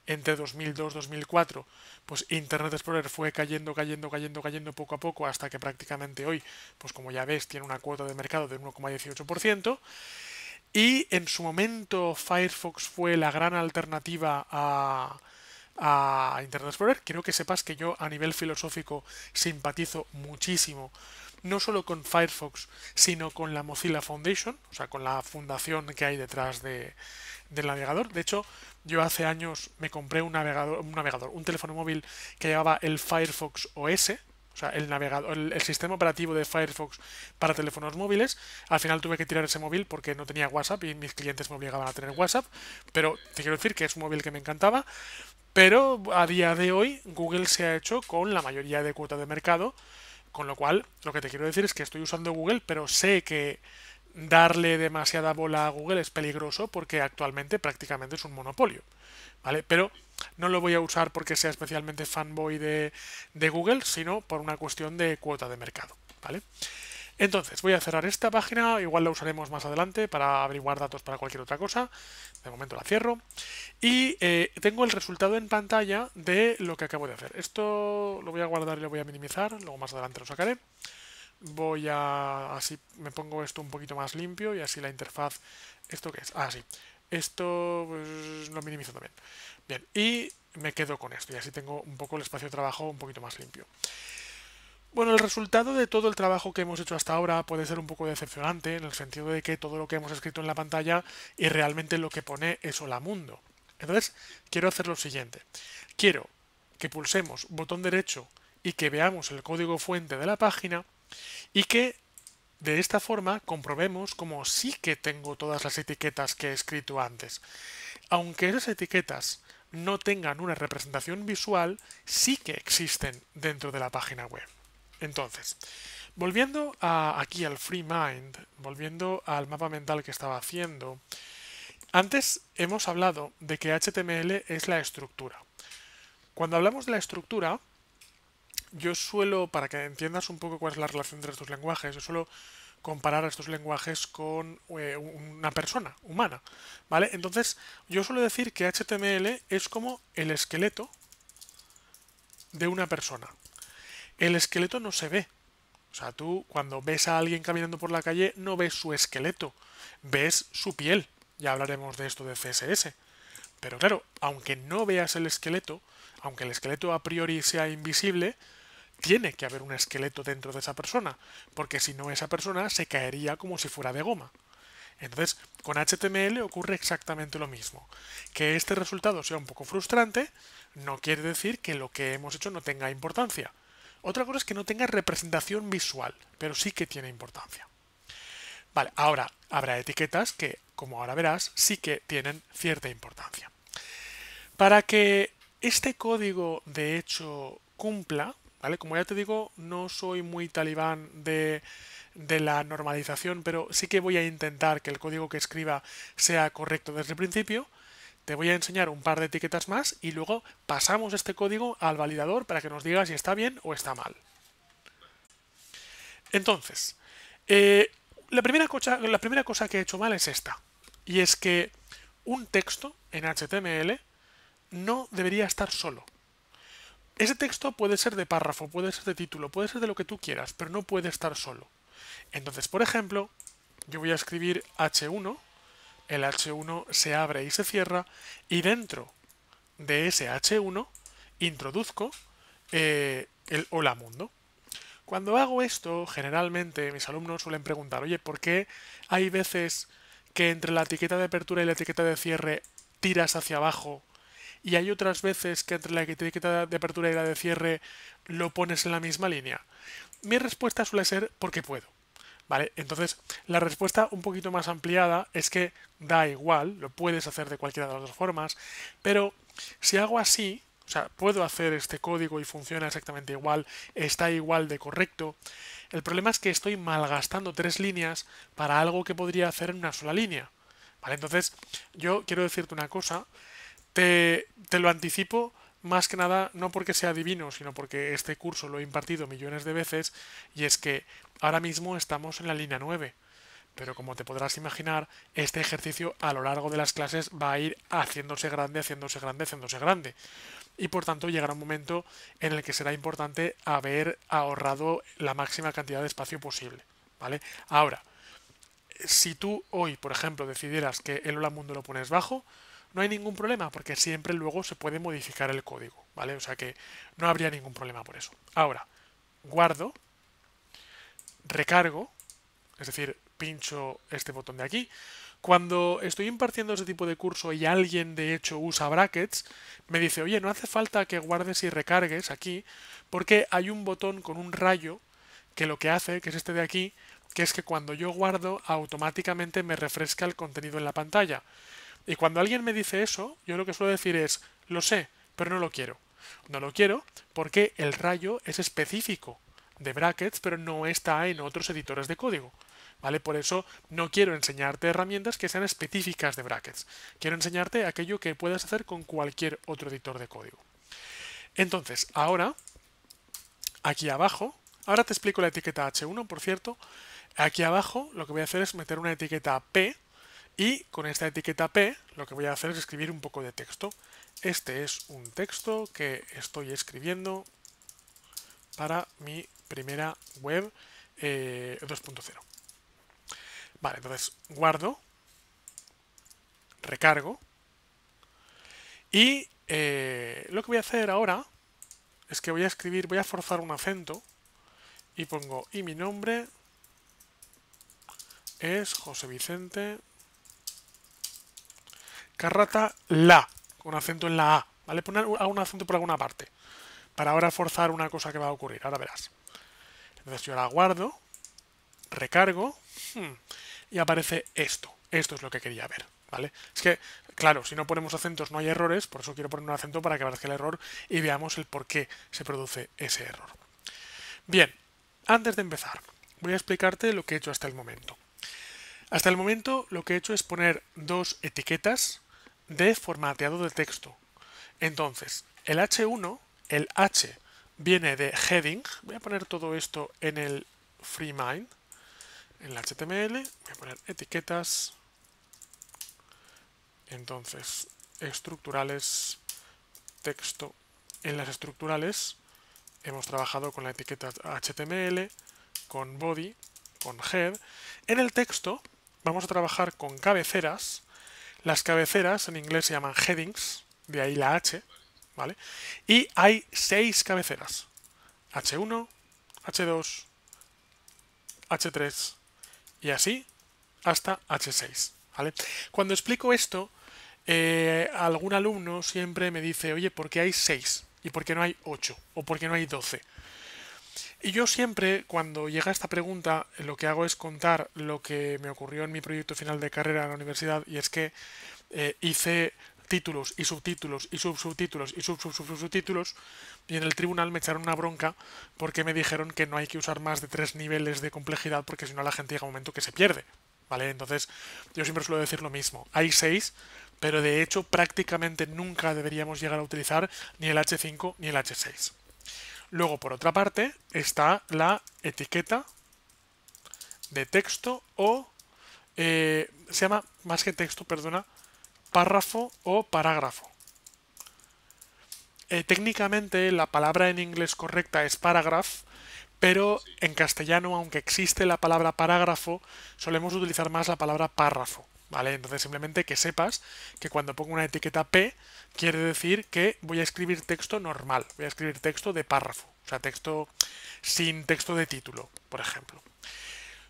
entre 2002 y 2004, pues Internet Explorer fue cayendo poco a poco hasta que prácticamente hoy, pues como ya ves, tiene una cuota de mercado de 1,18%. Y en su momento Firefox fue la gran alternativa a Internet Explorer. Quiero que sepas que yo a nivel filosófico simpatizo muchísimo no solo con Firefox, sino con la Mozilla Foundation, o sea, con la fundación que hay detrás del navegador. De hecho, yo hace años me compré un teléfono móvil que llevaba el Firefox OS, o sea, el navegador, el sistema operativo de Firefox para teléfonos móviles. Al final tuve que tirar ese móvil porque no tenía WhatsApp y mis clientes me obligaban a tener WhatsApp, pero te quiero decir que es un móvil que me encantaba. Pero a día de hoy Google se ha hecho con la mayoría de cuota de mercado, con lo cual lo que te quiero decir es que estoy usando Google, pero sé que darle demasiada bola a Google es peligroso porque actualmente prácticamente es un monopolio, ¿vale? Pero no lo voy a usar porque sea especialmente fanboy de Google, sino por una cuestión de cuota de mercado, ¿vale? Entonces, voy a cerrar esta página, igual la usaremos más adelante para averiguar datos para cualquier otra cosa. De momento la cierro. Y tengo el resultado en pantalla de lo que acabo de hacer. Esto lo voy a guardar y lo voy a minimizar, luego más adelante lo sacaré. Así me pongo esto un poquito más limpio y así la interfaz... ¿Esto qué es? Ah, sí. Esto pues, lo minimizo también. Bien, y me quedo con esto y así tengo un poco el espacio de trabajo un poquito más limpio. Bueno, el resultado de todo el trabajo que hemos hecho hasta ahora puede ser un poco decepcionante en el sentido de que todo lo que hemos escrito en la pantalla y realmente lo que pone es hola mundo. Entonces, quiero hacer lo siguiente. Quiero que pulsemos botón derecho y que veamos el código fuente de la página y que de esta forma comprobemos como sí que tengo todas las etiquetas que he escrito antes. Aunque esas etiquetas no tengan una representación visual, sí que existen dentro de la página web. Entonces, volviendo aquí al FreeMind, volviendo al mapa mental que estaba haciendo, antes hemos hablado de que HTML es la estructura. Cuando hablamos de la estructura, yo suelo, para que entiendas un poco cuál es la relación entre estos lenguajes, yo suelo comparar a estos lenguajes con una persona humana, ¿vale? Entonces, yo suelo decir que HTML es como el esqueleto de una persona. El esqueleto no se ve. O sea, tú cuando ves a alguien caminando por la calle no ves su esqueleto, ves su piel. ya hablaremos de esto de CSS. Pero claro, aunque no veas el esqueleto, aunque el esqueleto a priori sea invisible, tiene que haber un esqueleto dentro de esa persona, porque si no esa persona se caería como si fuera de goma. Entonces, con HTML ocurre exactamente lo mismo. Que este resultado sea un poco frustrante no quiere decir que lo que hemos hecho no tenga importancia. Otra cosa es que no tenga representación visual, pero sí que tiene importancia. Vale, ahora habrá etiquetas que, como ahora verás, sí que tienen cierta importancia. Para que este código de hecho cumpla, ¿vale? Como ya te digo, no soy muy talibán de la normalización, pero sí que voy a intentar que el código que escriba sea correcto desde el principio. Te voy a enseñar un par de etiquetas más y luego pasamos este código al validador para que nos diga si está bien o está mal. Entonces, la primera cosa que he hecho mal es esta. Y es que un texto en HTML no debería estar solo. Ese texto puede ser de párrafo, puede ser de título, puede ser de lo que tú quieras, pero no puede estar solo. Entonces, por ejemplo, yo voy a escribir H1, el H1 se abre y se cierra, y dentro de ese H1 introduzco el hola mundo. Cuando hago esto, generalmente mis alumnos suelen preguntar, oye, ¿por qué hay veces que entre la etiqueta de apertura y la etiqueta de cierre tiras hacia abajo y hay otras veces que entre la etiqueta de apertura y la de cierre lo pones en la misma línea? Mi respuesta suele ser porque puedo. ¿Vale? Entonces, la respuesta un poquito más ampliada es que da igual, lo puedes hacer de cualquiera de las dos formas, pero si hago así, o sea, puedo hacer este código y funciona exactamente igual, está igual de correcto. El problema es que estoy malgastando 3 líneas para algo que podría hacer en una sola línea. ¿Vale? Entonces, yo quiero decirte una cosa, te lo anticipo más que nada no porque sea divino, sino porque este curso lo he impartido millones de veces y es que ahora mismo estamos en la línea 9. Pero como te podrás imaginar, este ejercicio a lo largo de las clases va a ir haciéndose grande, haciéndose grande, haciéndose grande. Y por tanto llegará un momento en el que será importante haber ahorrado la máxima cantidad de espacio posible. ¿Vale? Ahora, si tú hoy, por ejemplo, decidieras que el hola mundo lo pones bajo, no hay ningún problema, porque siempre luego se puede modificar el código, ¿vale? O sea que no habría ningún problema por eso. Ahora, guardo, recargo, es decir, pincho este botón de aquí. Cuando estoy impartiendo ese tipo de curso y alguien de hecho usa brackets, me dice, oye, no hace falta que guardes y recargues aquí, porque hay un botón con un rayo que lo que hace, que es este de aquí, que es que cuando yo guardo automáticamente me refresca el contenido en la pantalla. Y cuando alguien me dice eso, yo lo que suelo decir es, lo sé, pero no lo quiero. No lo quiero porque el rayo es específico de brackets, pero no está en otros editores de código. ¿Vale? Por eso no quiero enseñarte herramientas que sean específicas de brackets. Quiero enseñarte aquello que puedas hacer con cualquier otro editor de código. Entonces, ahora, aquí abajo, ahora te explico la etiqueta H1, por cierto. Aquí abajo lo que voy a hacer es meter una etiqueta P y con esta etiqueta P lo que voy a hacer es escribir un poco de texto. Este es un texto que estoy escribiendo para mi primera web 2.0. Vale, entonces guardo, recargo y lo que voy a hacer ahora es que voy a escribir, voy a forzar un acento y pongo, y mi nombre es José Vicente Carrata La, con acento en la A, ¿vale? Poner un acento por alguna parte, para ahora forzar una cosa que va a ocurrir, ahora verás. Entonces yo ahora guardo, recargo, y aparece esto. Esto es lo que quería ver, ¿vale? Es que, claro, si no ponemos acentos no hay errores, por eso quiero poner un acento para que aparezca el error y veamos el por qué se produce ese error. Bien, antes de empezar, voy a explicarte lo que he hecho hasta el momento. Hasta el momento lo que he hecho es poner dos etiquetas de formateado de texto. Entonces, el H1, el H viene de heading. Voy a poner todo esto en el FreeMind, en el HTML. Voy a poner etiquetas. Entonces, estructurales, texto. En las estructurales hemos trabajado con la etiqueta HTML, con body, con head. En el texto vamos a trabajar con cabeceras Las cabeceras en inglés se llaman headings, de ahí la H, ¿vale? Y hay 6 cabeceras. H1, H2, H3 y así hasta H6, ¿vale? Cuando explico esto, algún alumno siempre me dice, oye, ¿por qué hay 6? ¿Y por qué no hay 8? ¿O por qué no hay 12? Y yo siempre, cuando llega esta pregunta, lo que hago es contar lo que me ocurrió en mi proyecto final de carrera en la universidad, y es que hice títulos y subtítulos y subtítulos y subtítulos, y en el tribunal me echaron una bronca porque me dijeron que no hay que usar más de 3 niveles de complejidad porque si no la gente llega a un momento que se pierde, ¿vale? Entonces yo siempre suelo decir lo mismo, hay 6, pero de hecho prácticamente nunca deberíamos llegar a utilizar ni el H5 ni el H6. Luego, por otra parte, está la etiqueta de texto o se llama, más que texto, perdona, párrafo o parágrafo. Técnicamente la palabra en inglés correcta es paragraph, pero en castellano, aunque existe la palabra parágrafo, solemos utilizar más la palabra párrafo, ¿vale? Entonces simplemente que sepas que cuando pongo una etiqueta P quiere decir que voy a escribir texto normal, voy a escribir texto de párrafo, o sea, texto sin texto de título, por ejemplo.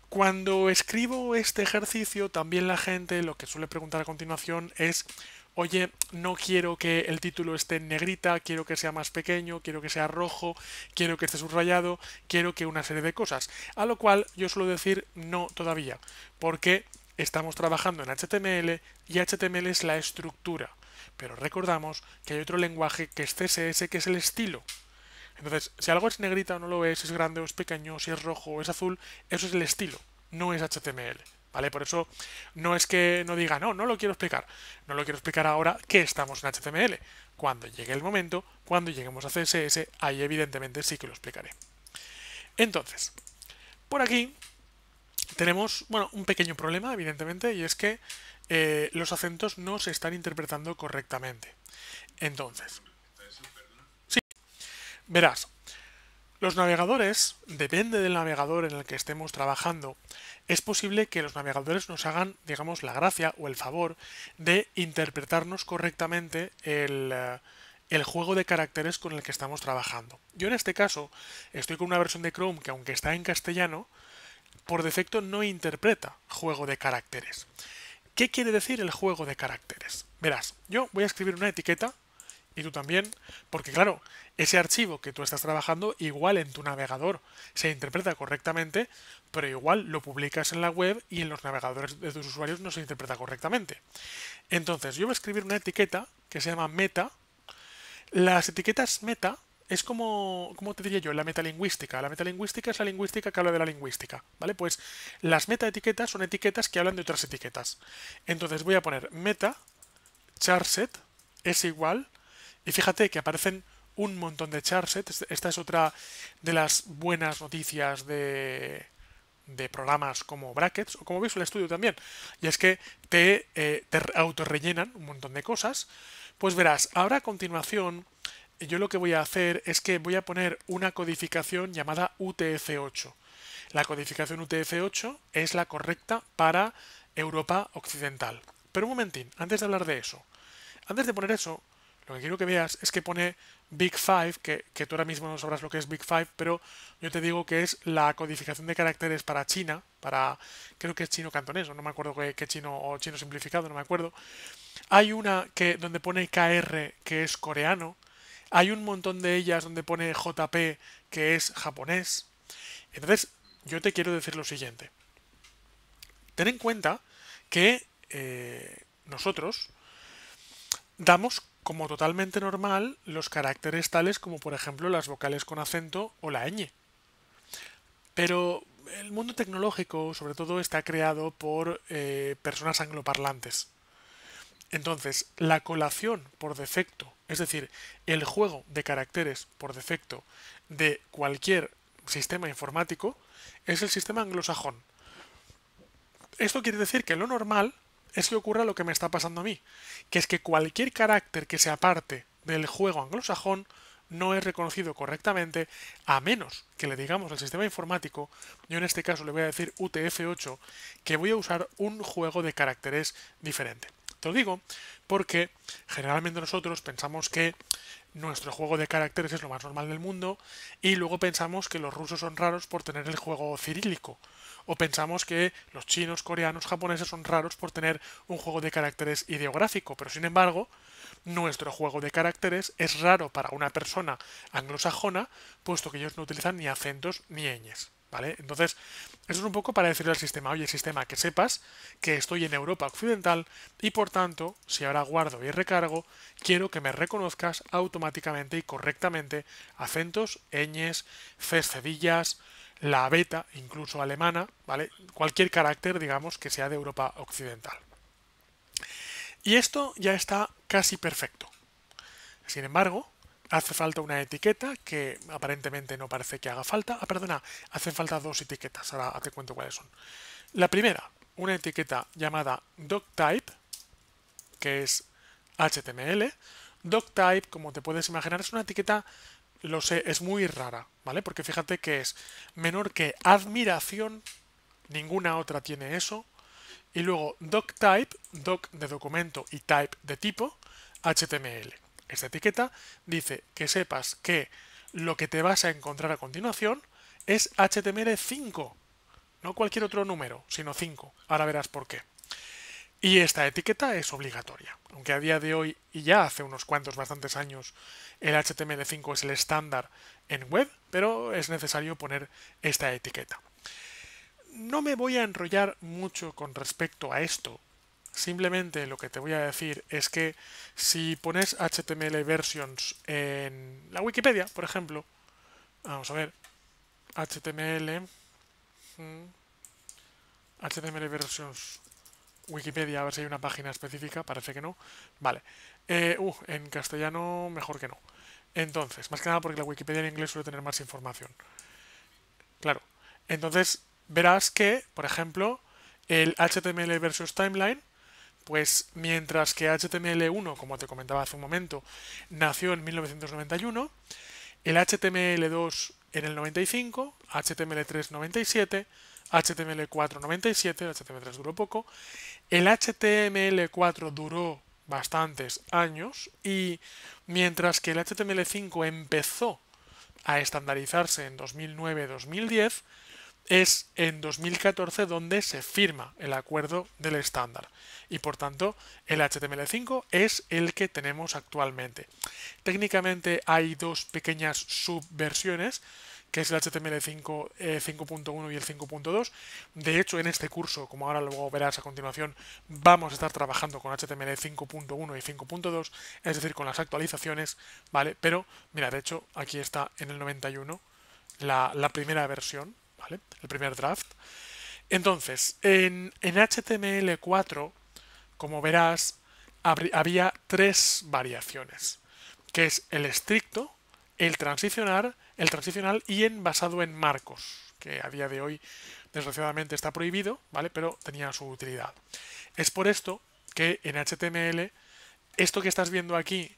Cuando escribo este ejercicio, también la gente lo que suele preguntar a continuación es, oye, no quiero que el título esté en negrita, quiero que sea más pequeño, quiero que sea rojo, quiero que esté subrayado, quiero que una serie de cosas. A lo cual yo suelo decir no todavía, porque estamos trabajando en HTML y HTML es la estructura. Pero recordamos que hay otro lenguaje que es CSS, que es el estilo. Entonces, si algo es negrita o no lo es grande o es pequeño, si es rojo o es azul, eso es el estilo, no es HTML. ¿Vale? Por eso no es que no diga, no lo quiero explicar. No lo quiero explicar ahora que estamos en HTML. Cuando llegue el momento, cuando lleguemos a CSS, ahí evidentemente sí que lo explicaré. Entonces, por aquí tenemos, bueno, un pequeño problema, evidentemente, y es que los acentos no se están interpretando correctamente. Entonces, sí, verás, los navegadores, depende del navegador en el que estemos trabajando, es posible que los navegadores nos hagan, digamos, la gracia o el favor de interpretarnos correctamente el juego de caracteres con el que estamos trabajando. Yo en este caso estoy con una versión de Chrome que aunque está en castellano, por defecto no interpreta juego de caracteres. ¿Qué quiere decir el juego de caracteres? Verás, yo voy a escribir una etiqueta y tú también, porque claro, ese archivo que tú estás trabajando igual en tu navegador se interpreta correctamente, pero igual lo publicas en la web y en los navegadores de tus usuarios no se interpreta correctamente. Entonces, yo voy a escribir una etiqueta que se llama meta. Las etiquetas meta es como, ¿cómo te diría yo? La metalingüística. La metalingüística es la lingüística que habla de la lingüística, ¿vale? Pues las metaetiquetas son etiquetas que hablan de otras etiquetas. Entonces voy a poner meta charset es igual, y fíjate que aparecen un montón de charsets. Esta es otra de las buenas noticias de programas como Brackets o como Visual Studio también, y es que te autorrellenan un montón de cosas. Pues verás, ahora a continuación yo lo que voy a hacer es que voy a poner una codificación llamada UTF-8. La codificación UTF-8 es la correcta para Europa Occidental. Pero un momentín, antes de hablar de eso, antes de poner eso, lo que quiero que veas es que pone Big Five, que tú ahora mismo no sabrás lo que es Big Five, pero yo te digo que es la codificación de caracteres para China, creo que es chino cantonés, o no me acuerdo qué chino o chino simplificado, no me acuerdo. Hay una donde pone KR, que es coreano. Hay un montón de ellas donde pone JP, que es japonés. Entonces, yo te quiero decir lo siguiente. Ten en cuenta que nosotros damos como totalmente normal los caracteres tales como por ejemplo las vocales con acento o la ñ. Pero el mundo tecnológico sobre todo está creado por personas angloparlantes. Entonces, la colación por defecto, es decir, el juego de caracteres por defecto de cualquier sistema informático, es el sistema anglosajón. Esto quiere decir que lo normal es que ocurra lo que me está pasando a mí, que es que cualquier carácter que se aparte del juego anglosajón no es reconocido correctamente, a menos que le digamos al sistema informático, yo en este caso le voy a decir UTF-8, que voy a usar un juego de caracteres diferente. Te lo digo porque generalmente nosotros pensamos que nuestro juego de caracteres es lo más normal del mundo y luego pensamos que los rusos son raros por tener el juego cirílico. O pensamos que los chinos, coreanos, japoneses son raros por tener un juego de caracteres ideográfico. Pero sin embargo, nuestro juego de caracteres es raro para una persona anglosajona, puesto que ellos no utilizan ni acentos ni ñes. ¿Vale? Entonces, eso es un poco para decirle al sistema, oye, sistema, que sepas que estoy en Europa Occidental y por tanto, si ahora guardo y recargo, quiero que me reconozcas automáticamente y correctamente acentos, ñes, cs cedillas, la beta, incluso alemana, ¿vale? Cualquier carácter, digamos, que sea de Europa Occidental. Y esto ya está casi perfecto. Sin embargo, hace falta una etiqueta que aparentemente no parece que haga falta. Ah, perdona, hacen falta dos etiquetas. Ahora te cuento cuáles son. La primera, una etiqueta llamada doctype, que es HTML. Doctype, como te puedes imaginar, es una etiqueta, lo sé, es muy rara, ¿vale? Porque fíjate que es menor que admiración, ninguna otra tiene eso. Y luego doctype, doc de documento y type de tipo, HTML. Esta etiqueta dice que sepas que lo que te vas a encontrar a continuación es HTML5, no cualquier otro número, sino 5. Ahora verás por qué. Y esta etiqueta es obligatoria, aunque a día de hoy y ya hace unos cuantos, bastantes años, el HTML5 es el estándar en web, pero es necesario poner esta etiqueta. No me voy a enrollar mucho con respecto a esto. Simplemente lo que te voy a decir es que si pones HTML versions en la Wikipedia, por ejemplo, vamos a ver, HTML, HTML versions Wikipedia, a ver si hay una página específica, parece que no. Vale, en castellano mejor que no. Entonces, más que nada porque la Wikipedia en inglés suele tener más información. Claro, entonces verás que, por ejemplo, el HTML versus timeline, pues mientras que HTML1, como te comentaba hace un momento, nació en 1991, el HTML2 en el 95, HTML3 97, HTML4 97, el HTML3 duró poco, el HTML4 duró bastantes años y mientras que el HTML5 empezó a estandarizarse en 2009-2010, es en 2014 donde se firma el acuerdo del estándar y por tanto el HTML5 es el que tenemos actualmente. Técnicamente hay dos pequeñas subversiones, que es el HTML5 5.1 y el 5.2. De hecho, en este curso, como ahora luego verás a continuación, vamos a estar trabajando con HTML 5.1 y 5.2, es decir, con las actualizaciones, ¿vale? Pero, mira, de hecho, aquí está en el 91 la primera versión, ¿vale? El primer draft. Entonces, en HTML4, como verás, había tres variaciones, que es el estricto, el transicional y en basado en marcos, que a día de hoy desgraciadamente está prohibido, ¿vale? Pero tenía su utilidad. Es por esto que en HTML, esto que estás viendo aquí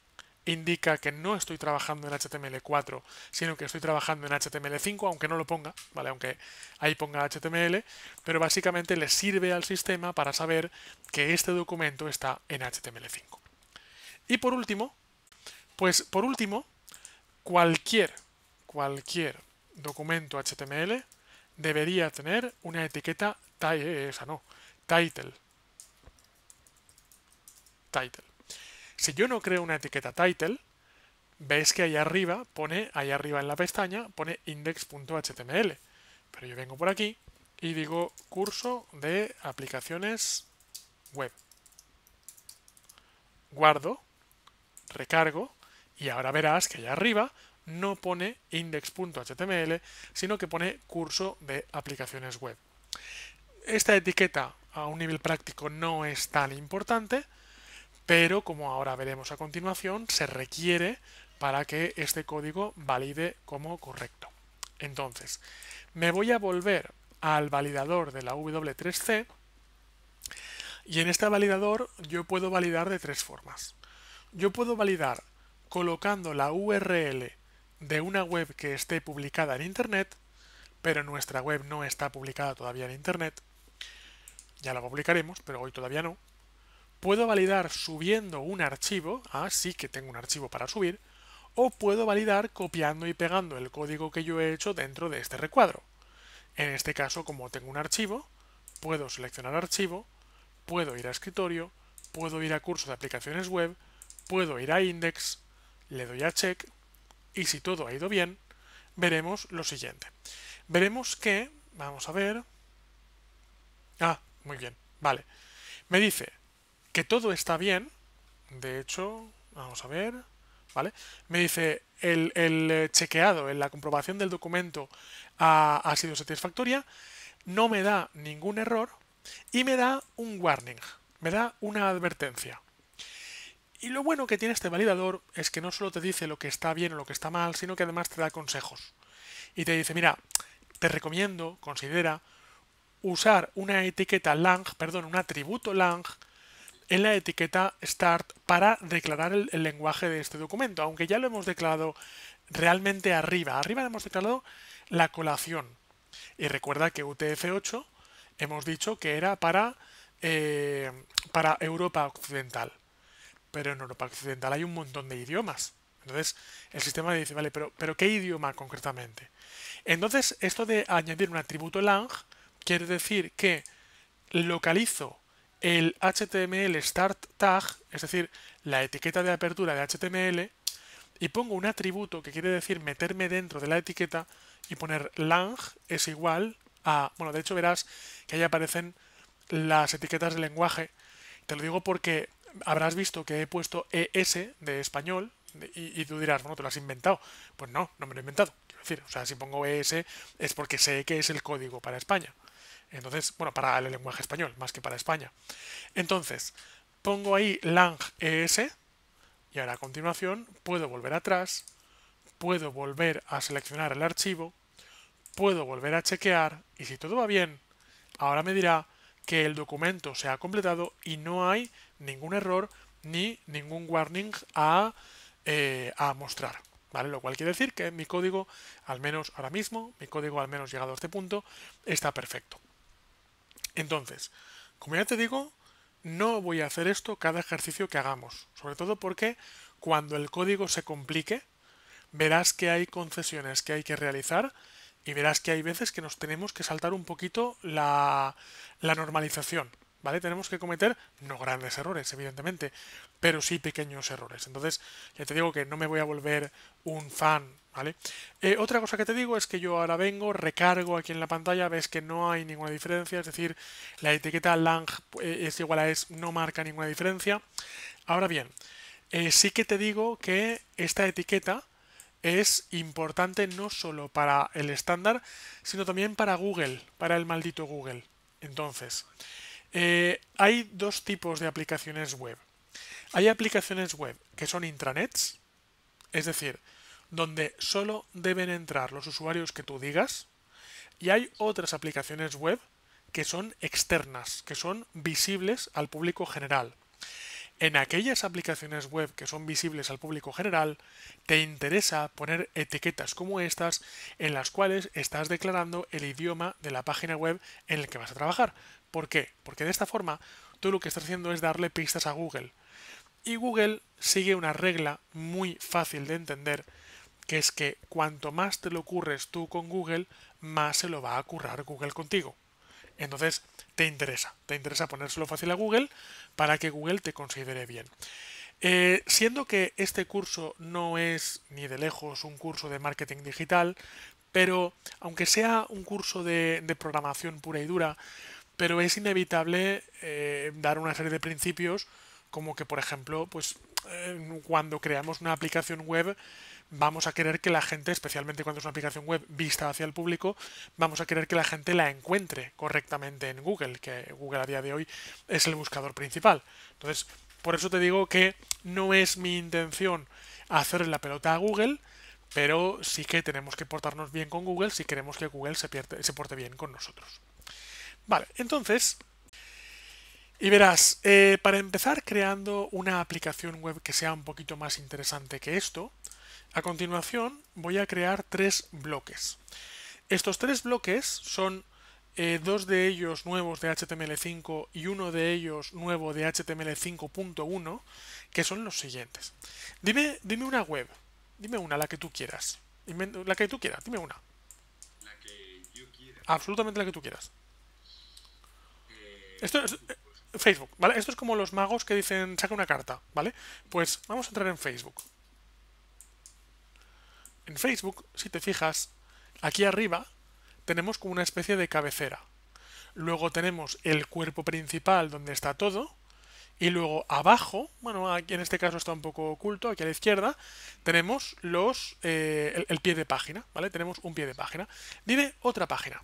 indica que no estoy trabajando en HTML4, sino que estoy trabajando en HTML5, aunque no lo ponga, ¿vale? Aunque ahí ponga HTML, pero básicamente le sirve al sistema para saber que este documento está en HTML5. Y por último, cualquier documento HTML debería tener una etiqueta title. Si yo no creo una etiqueta title, ves que ahí arriba en la pestaña, pone index.html. Pero yo vengo por aquí y digo curso de aplicaciones web. Guardo, recargo y ahora verás que allá arriba no pone index.html, sino que pone curso de aplicaciones web. Esta etiqueta a un nivel práctico no es tan importante, pero como ahora veremos a continuación, se requiere para que este código valide como correcto. Entonces, me voy a volver al validador de la W3C y en este validador yo puedo validar de tres formas. Yo puedo validar colocando la URL de una web que esté publicada en Internet, pero nuestra web no está publicada todavía en Internet. Ya la publicaremos, pero hoy todavía no. Puedo validar subiendo un archivo, sí que tengo un archivo para subir, o puedo validar copiando y pegando el código que yo he hecho dentro de este recuadro. En este caso, como tengo un archivo, puedo seleccionar archivo, puedo ir a escritorio, puedo ir a curso de aplicaciones web, puedo ir a index, le doy a check y si todo ha ido bien, veremos lo siguiente. Veremos que, vamos a ver, muy bien, vale. Me dice que todo está bien, de hecho, vamos a ver, ¿vale? Me dice el chequeado, en la comprobación del documento ha sido satisfactoria, no me da ningún error y me da un warning, me da una advertencia. Y lo bueno que tiene este validador es que no solo te dice lo que está bien o lo que está mal, sino que además te da consejos. Y te dice, mira, te recomiendo, considera, usar una etiqueta lang, perdón, un atributo lang en la etiqueta start para declarar el lenguaje de este documento, aunque ya lo hemos declarado realmente arriba. Arriba hemos declarado la colación. Y recuerda que UTF-8 hemos dicho que era para Europa Occidental. Pero en Europa Occidental hay un montón de idiomas. Entonces el sistema dice, vale, pero ¿qué idioma concretamente? Entonces esto de añadir un atributo lang quiere decir que localizo el HTML start tag, es decir, la etiqueta de apertura de HTML, y pongo un atributo que quiere decir meterme dentro de la etiqueta y poner lang es igual a... Bueno, de hecho verás que ahí aparecen las etiquetas de lenguaje. Te lo digo porque habrás visto que he puesto ES de español y tú dirás, bueno, te lo has inventado. Pues no, no me lo he inventado. Quiero decir, o sea, si pongo ES es porque sé que es el código para España. Entonces, bueno, para el lenguaje español, más que para España. Entonces, pongo ahí lang ES y ahora a continuación puedo volver atrás, puedo volver a seleccionar el archivo, puedo volver a chequear y si todo va bien, ahora me dirá que el documento se ha completado y no hay ningún error ni ningún warning a mostrar. ¿Vale? Lo cual quiere decir que mi código, al menos ahora mismo, mi código al menos llegado a este punto, está perfecto. Entonces, como ya te digo, no voy a hacer esto cada ejercicio que hagamos, sobre todo porque cuando el código se complique, verás que hay concesiones que hay que realizar y verás que hay veces que nos tenemos que saltar un poquito la normalización, ¿vale? Tenemos que cometer no grandes errores, evidentemente, pero sí pequeños errores. Entonces, ya te digo que no me voy a volver un fan, ¿vale? Otra cosa que te digo es que yo ahora vengo, recargo aquí en la pantalla, ves que no hay ninguna diferencia, es decir, la etiqueta lang es igual a es, no marca ninguna diferencia. Ahora bien, sí que te digo que esta etiqueta es importante no solo para el estándar, sino también para Google, para el maldito Google. Entonces, hay dos tipos de aplicaciones web. Hay aplicaciones web que son intranets, es decir, donde solo deben entrar los usuarios que tú digas, y hay otras aplicaciones web que son externas, que son visibles al público general. En aquellas aplicaciones web que son visibles al público general, te interesa poner etiquetas como estas en las cuales estás declarando el idioma de la página web en el que vas a trabajar. ¿Por qué? Porque de esta forma tú lo que estás haciendo es darle pistas a Google. Y Google sigue una regla muy fácil de entender, que es que cuanto más te lo curres tú con Google, más se lo va a currar Google contigo. Entonces, te interesa ponérselo fácil a Google para que Google te considere bien. Siendo que este curso no es ni de lejos un curso de marketing digital, pero aunque sea un curso de programación pura y dura, pero es inevitable dar una serie de principios como que, por ejemplo, pues cuando creamos una aplicación web vamos a querer que la gente, especialmente cuando es una aplicación web vista hacia el público, vamos a querer que la gente la encuentre correctamente en Google, que Google a día de hoy es el buscador principal. Entonces, por eso te digo que no es mi intención hacerle la pelota a Google, pero sí que tenemos que portarnos bien con Google si queremos que Google se porte bien con nosotros. Vale, entonces, y verás, para empezar creando una aplicación web que sea un poquito más interesante que esto, a continuación voy a crear 3 bloques. Estos 3 bloques son dos de ellos nuevos de HTML5 y uno de ellos nuevo de HTML5.1, que son los siguientes. Dime una web, dime una, la que tú quieras. La que tú quieras, dime una. La que yo quiera. Absolutamente la que tú quieras. Esto es Facebook, por ejemplo. Facebook, ¿vale? Esto es como los magos que dicen saca una carta, ¿vale? Pues vamos a entrar en Facebook. En Facebook, si te fijas, aquí arriba tenemos como una especie de cabecera. Luego tenemos el cuerpo principal donde está todo. Y luego abajo, bueno, aquí en este caso está un poco oculto, aquí a la izquierda, tenemos el pie de página, ¿vale? Tenemos un pie de página. Dime otra página.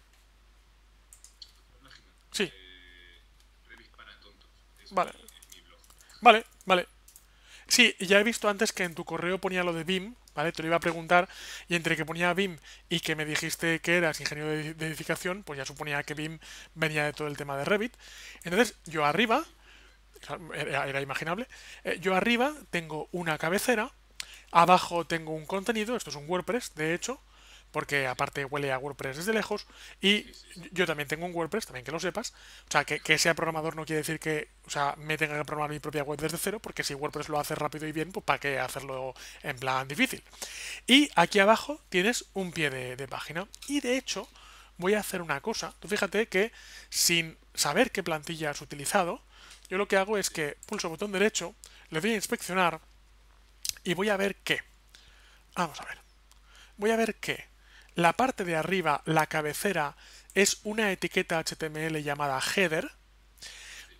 La página. Sí, Revit para tontos. vale, Es mi blog. vale. Sí, ya he visto antes que en tu correo ponía lo de BIM, ¿vale? Te lo iba a preguntar y entre que ponía BIM y que me dijiste que eras ingeniero de edificación, pues ya suponía que BIM venía de todo el tema de Revit. Entonces, yo arriba, era imaginable, yo arriba tengo una cabecera, abajo tengo un contenido, esto es un WordPress, de hecho, porque aparte huele a WordPress desde lejos, y Sí, sí, sí. yo también tengo un WordPress, también que lo sepas, o sea, que sea programador no quiere decir que, o sea, me tenga que programar mi propia web desde cero, porque si WordPress lo hace rápido y bien, pues para qué hacerlo en plan difícil. Y aquí abajo tienes un pie de página, y de hecho voy a hacer una cosa, tú fíjate que sin saber qué plantilla has utilizado, yo lo que hago es que pulso botón derecho, le doy a inspeccionar y voy a ver qué. Vamos a ver. Voy a ver que la parte de arriba, la cabecera, es una etiqueta HTML llamada header.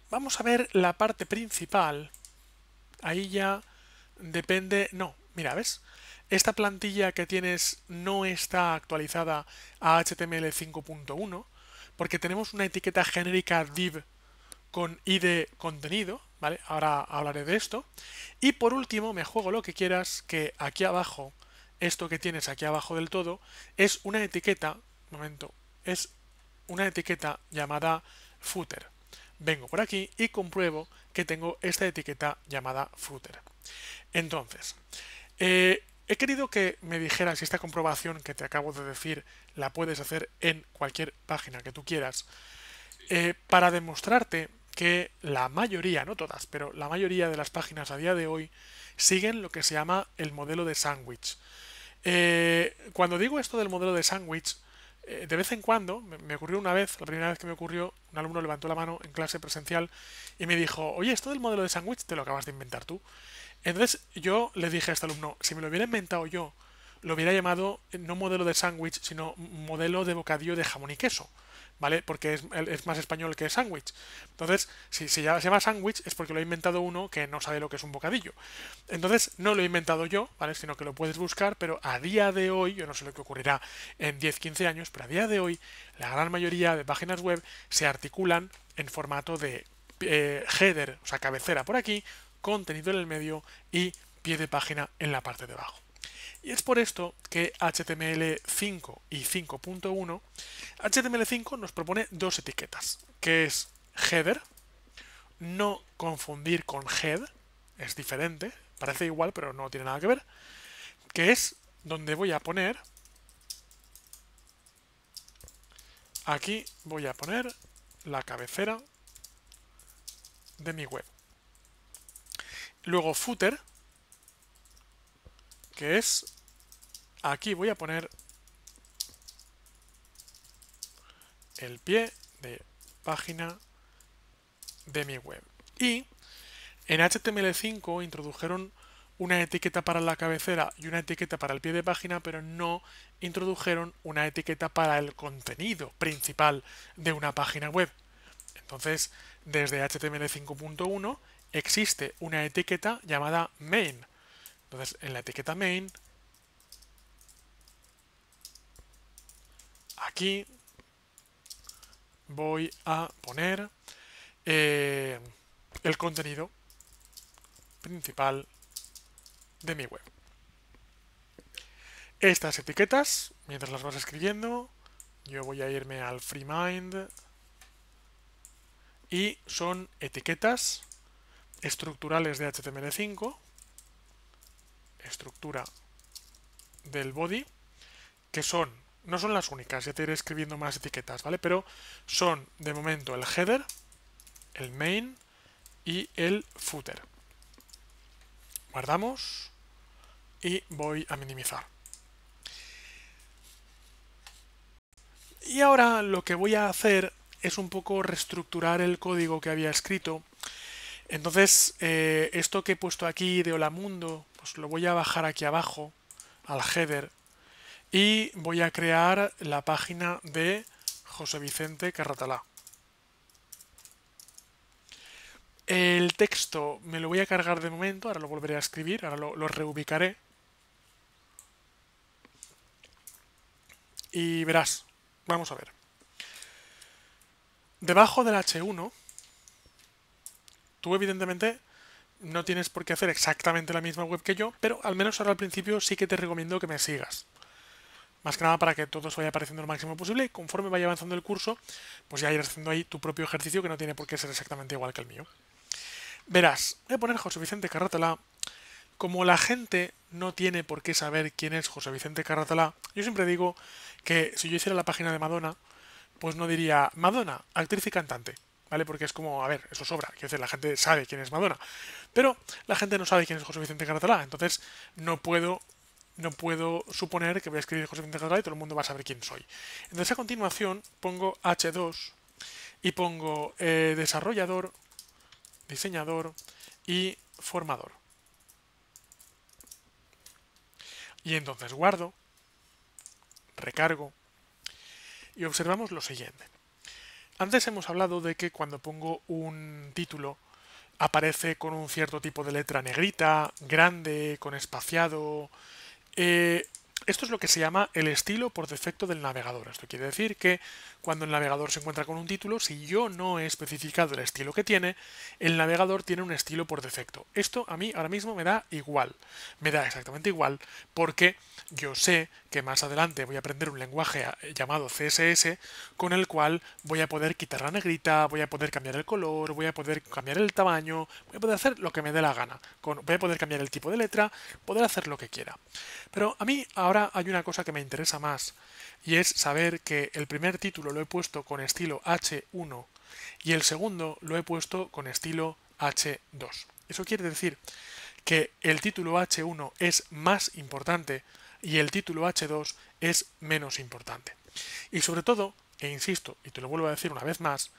Vamos a ver la parte principal. Ahí ya depende... No, mira, ¿ves? Esta plantilla que tienes no está actualizada a HTML 5.1 porque tenemos una etiqueta genérica div con ID contenido, ¿vale? Ahora hablaré de esto. Y por último, me juego lo que quieras, que aquí abajo, esto que tienes aquí abajo del todo, es una etiqueta, un momento, es una etiqueta llamada footer. Vengo por aquí y compruebo que tengo esta etiqueta llamada footer. Entonces, he querido que me dijeras si esta comprobación que te acabo de decir la puedes hacer en cualquier página que tú quieras, para demostrarte que la mayoría, no todas, pero la mayoría de las páginas a día de hoy siguen lo que se llama el modelo de sándwich. Cuando digo esto del modelo de sándwich, de vez en cuando, me ocurrió una vez, la primera vez que me ocurrió, un alumno levantó la mano en clase presencial y me dijo, oye, esto del modelo de sándwich te lo acabas de inventar tú. Entonces yo le dije a este alumno, si me lo hubiera inventado yo, lo hubiera llamado no modelo de sándwich, sino modelo de bocadillo de jamón y queso, ¿vale? Porque es más español que sándwich. Entonces, si se llama sándwich es porque lo ha inventado uno que no sabe lo que es un bocadillo. Entonces, no lo he inventado yo, ¿vale? Sino que lo puedes buscar, pero a día de hoy, yo no sé lo que ocurrirá en 10-15 años, pero a día de hoy, la gran mayoría de páginas web se articulan en formato de header, o sea, cabecera por aquí, contenido en el medio y pie de página en la parte de abajo. Y es por esto que HTML5 y 5.1, HTML5 nos propone dos etiquetas, que es header, no confundir con head, es diferente, parece igual pero no tiene nada que ver, que es donde voy a poner, aquí voy a poner la cabecera de mi web. Luego footer, que es, aquí voy a poner el pie de página de mi web. Y en HTML5 introdujeron una etiqueta para la cabecera y una etiqueta para el pie de página, pero no introdujeron una etiqueta para el contenido principal de una página web. Entonces, desde HTML5.1 existe una etiqueta llamada main. Entonces, en la etiqueta main, aquí voy a poner el contenido principal de mi web. Estas etiquetas, mientras las vas escribiendo, yo voy a irme al FreeMind y son etiquetas estructurales de HTML5, estructura del body, que son no son las únicas, ya te iré escribiendo más etiquetas, ¿vale? Pero son de momento el header, el main y el footer. Guardamos y voy a minimizar. Y ahora lo que voy a hacer es un poco reestructurar el código que había escrito. Entonces, esto que he puesto aquí de Hola Mundo, pues lo voy a bajar aquí abajo, al header, y voy a crear la página de José Vicente Carratalá. El texto me lo voy a cargar de momento, ahora lo volveré a escribir, ahora lo reubicaré. Y verás, vamos a ver. Debajo del H1, tú evidentemente no tienes por qué hacer exactamente la misma web que yo, pero al menos ahora al principio sí que te recomiendo que me sigas. Más que nada para que todo os vaya apareciendo lo máximo posible y conforme vaya avanzando el curso, pues ya irás haciendo ahí tu propio ejercicio que no tiene por qué ser exactamente igual que el mío. Verás, voy a poner José Vicente Carratalá. Como la gente no tiene por qué saber quién es José Vicente Carratalá, yo siempre digo que si yo hiciera la página de Madonna, pues no diría Madonna, actriz y cantante, ¿vale? Porque es como, a ver, eso sobra, quiero decir, la gente sabe quién es Madonna, pero la gente no sabe quién es José Vicente Carratalá, entonces no puedo suponer que voy a escribir José Vicente Carratalá y todo el mundo va a saber quién soy. Entonces a continuación pongo H2 y pongo desarrollador, diseñador y formador. Y entonces guardo, recargo y observamos lo siguiente. Antes hemos hablado de que cuando pongo un título aparece con un cierto tipo de letra negrita, grande, con espaciado. Esto es lo que se llama el estilo por defecto del navegador. Esto quiere decir que cuando el navegador se encuentra con un título, si yo no he especificado el estilo que tiene, el navegador tiene un estilo por defecto. Esto a mí ahora mismo me da igual, me da exactamente igual, porque yo sé que más adelante voy a aprender un lenguaje llamado CSS con el cual voy a poder quitar la negrita, voy a poder cambiar el color, voy a poder cambiar el tamaño, voy a poder hacer lo que me dé la gana, voy a poder cambiar el tipo de letra, poder hacer lo que quiera. Pero a mí ahora hay una cosa que me interesa más y es saber que el primer título lo he puesto con estilo H1 y el segundo lo he puesto con estilo H2. Eso quiere decir que el título H1 es más importante y el título H2 es menos importante. Y sobre todo, e insisto, y te lo vuelvo a decir una vez más,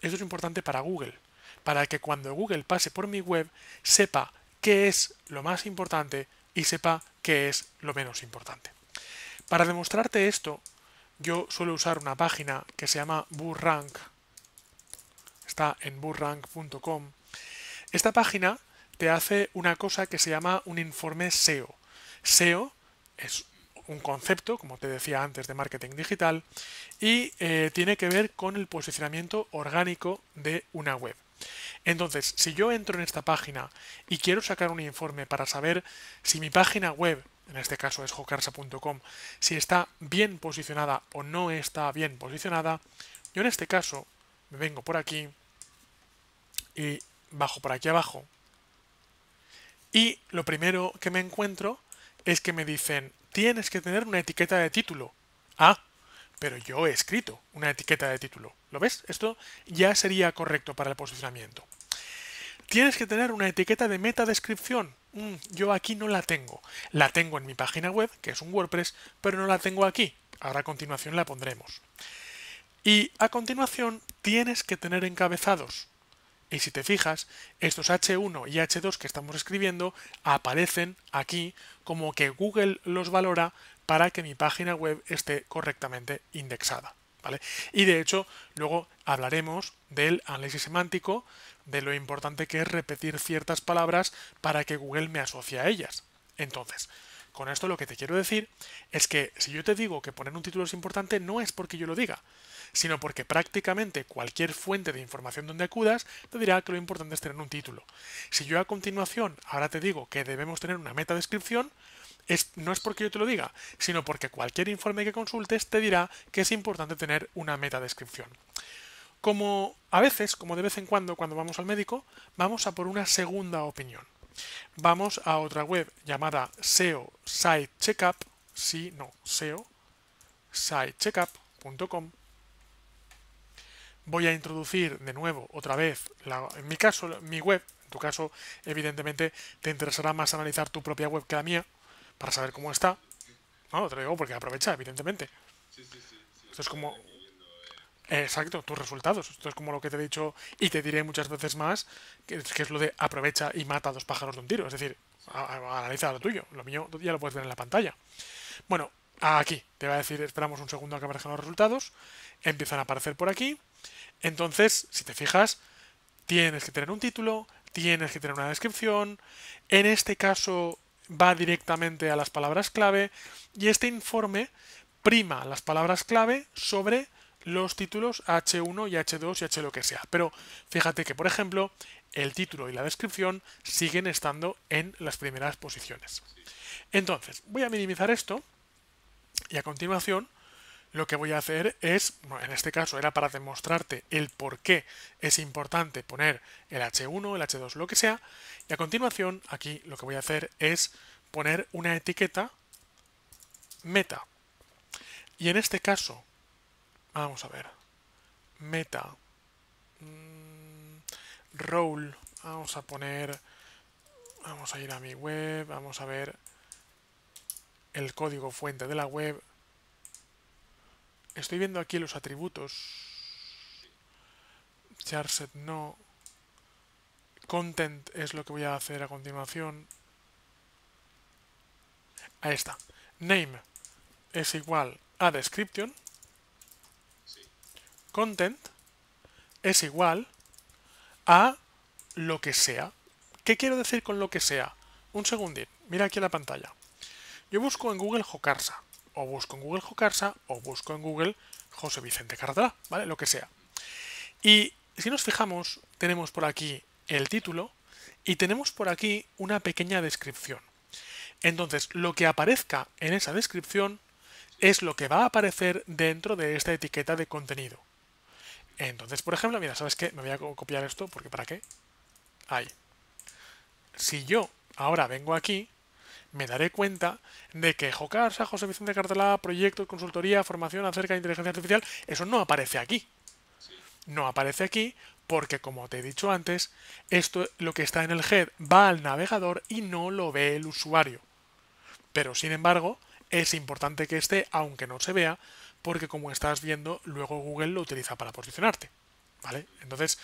esto es importante para Google, para que cuando Google pase por mi web sepa qué es lo más importante y sepa qué es lo menos importante. Para demostrarte esto, yo suelo usar una página que se llama BurRank. Está en burrank.com. Esta página te hace una cosa que se llama un informe SEO. SEO es un concepto, como te decía antes, de marketing digital y tiene que ver con el posicionamiento orgánico de una web. Entonces, si yo entro en esta página y quiero sacar un informe para saber si mi página web, en este caso es jocarsa.com, si está bien posicionada o no está bien posicionada, yo en este caso me vengo por aquí y bajo por aquí abajo y lo primero que me encuentro es que me dicen tienes que tener una etiqueta de título. Ah, pero yo he escrito una etiqueta de título. ¿Lo ves? Esto ya sería correcto para el posicionamiento. Tienes que tener una etiqueta de metadescripción. Yo aquí no la tengo. La tengo en mi página web, que es un WordPress, pero no la tengo aquí. Ahora a continuación la pondremos. Y a continuación tienes que tener encabezados. Y si te fijas, estos H1 y H2 que estamos escribiendo aparecen aquí como que Google los valora para que mi página web esté correctamente indexada, ¿vale? Y de hecho, luego hablaremos del análisis semántico, de lo importante que es repetir ciertas palabras para que Google me asocie a ellas. Entonces, con esto lo que te quiero decir es que si yo te digo que poner un título es importante, no es porque yo lo diga, sino porque prácticamente cualquier fuente de información donde acudas te dirá que lo importante es tener un título. Si yo a continuación ahora te digo que debemos tener una metadescripción, no es porque yo te lo diga, sino porque cualquier informe que consultes te dirá que es importante tener una metadescripción. Como a veces, como de vez en cuando vamos al médico, vamos a por una segunda opinión. Vamos a otra web llamada SEO Site Checkup, SEO sitecheckup.com. Voy a introducir de nuevo, otra vez, en mi caso, mi web. En tu caso, evidentemente, te interesará más analizar tu propia web que la mía, para saber cómo está. No, te lo digo porque aprovecha, evidentemente. Sí, sí, sí, sí, Esto es estoy como... aquí viendo. Exacto, tus resultados. Esto es como lo que te he dicho y te diré muchas veces más, que es lo de aprovecha y mata a dos pájaros de un tiro. Es decir, Sí, analiza lo tuyo. Lo mío ya lo puedes ver en la pantalla. Bueno, aquí te va a decir, esperamos un segundo a que aparezcan los resultados. Empiezan a aparecer por aquí. Entonces, si te fijas, tienes que tener un título, tienes que tener una descripción. En este caso va directamente a las palabras clave y este informe prima las palabras clave sobre los títulos H1 y H2 y H lo que sea. Pero fíjate que, por ejemplo, el título y la descripción siguen estando en las primeras posiciones. sí, Entonces, voy a minimizar esto y a continuación lo que voy a hacer es, bueno, en este caso era para demostrarte el por qué es importante poner el H1, el H2, lo que sea, y a continuación aquí lo que voy a hacer es poner una etiqueta meta. Y en este caso, vamos a ver, meta, role, vamos a poner, vamos a ir a mi web, vamos a ver el código fuente de la web. Estoy viendo aquí los atributos. Charset no. Content es lo que voy a hacer a continuación. Ahí está. Name es igual a description. sí, Content es igual a lo que sea. ¿Qué quiero decir con lo que sea? Un segundín. Mira aquí en la pantalla. Yo busco en Google Jocarsa. O busco en Google Jocarsa o busco en Google José Vicente Cardá, ¿vale? Lo que sea. Y si nos fijamos, tenemos por aquí el título y tenemos por aquí una pequeña descripción. Entonces, lo que aparezca en esa descripción es lo que va a aparecer dentro de esta etiqueta de contenido. Entonces, por ejemplo, mira, ¿sabes qué? Me voy a copiar esto porque ¿para qué? Ahí. Si yo ahora vengo aquí, me daré cuenta de que Jocarsa, José Vicente Cartelá, proyectos, consultoría, formación acerca de inteligencia artificial, eso no aparece aquí. sí, No aparece aquí porque, como te he dicho antes, esto lo que está en el head va al navegador y no lo ve el usuario. Pero, sin embargo, es importante que esté, aunque no se vea, porque como estás viendo, luego Google lo utiliza para posicionarte. ¿Vale? Entonces,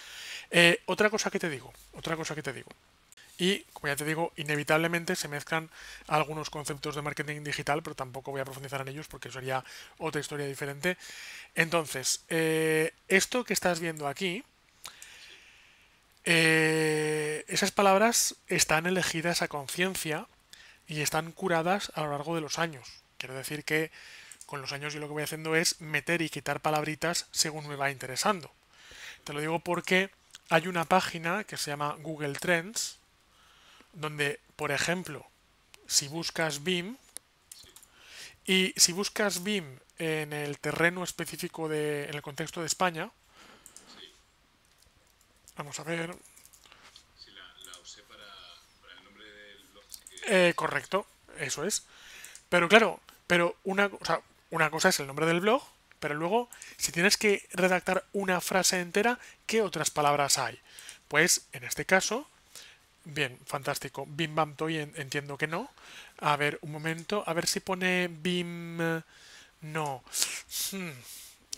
otra cosa que te digo. Y, como ya te digo, inevitablemente se mezclan algunos conceptos de marketing digital, pero tampoco voy a profundizar en ellos porque sería otra historia diferente. Entonces, esto que estás viendo aquí, esas palabras están elegidas a conciencia y están curadas a lo largo de los años. Quiero decir que con los años yo lo que voy haciendo es meter y quitar palabritas según me va interesando. Te lo digo porque hay una página que se llama Google Trends, donde, por ejemplo, si buscas BIM, sí, y si buscas BIM en el terreno específico en el contexto de España, sí. vamos a ver, Sí, la usé para el nombre del blog, sí que sí. correcto, eso es. Pero claro, o sea, una cosa es el nombre del blog, pero luego, si tienes que redactar una frase entera, ¿qué otras palabras hay? Pues, en este caso, bien, fantástico. Bim Bam Toy entiendo que no. A ver, un momento. A ver si pone Bim... No. Hmm,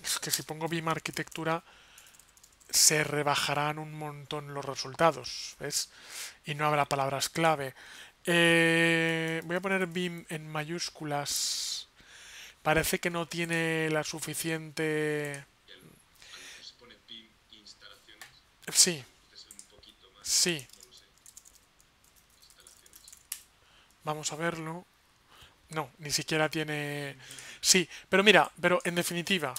Es que si pongo Bim Arquitectura se rebajarán un montón los resultados, ¿ves? Y no habrá palabras clave. Voy a poner Bim en mayúsculas. Parece que no tiene la suficiente... Y a lo mejor se pone BIM instalaciones, Sí, puede ser un poquito más, sí. no lo sé, instalaciones. Vamos a verlo. No, ni siquiera tiene... Sí, pero mira, pero en definitiva,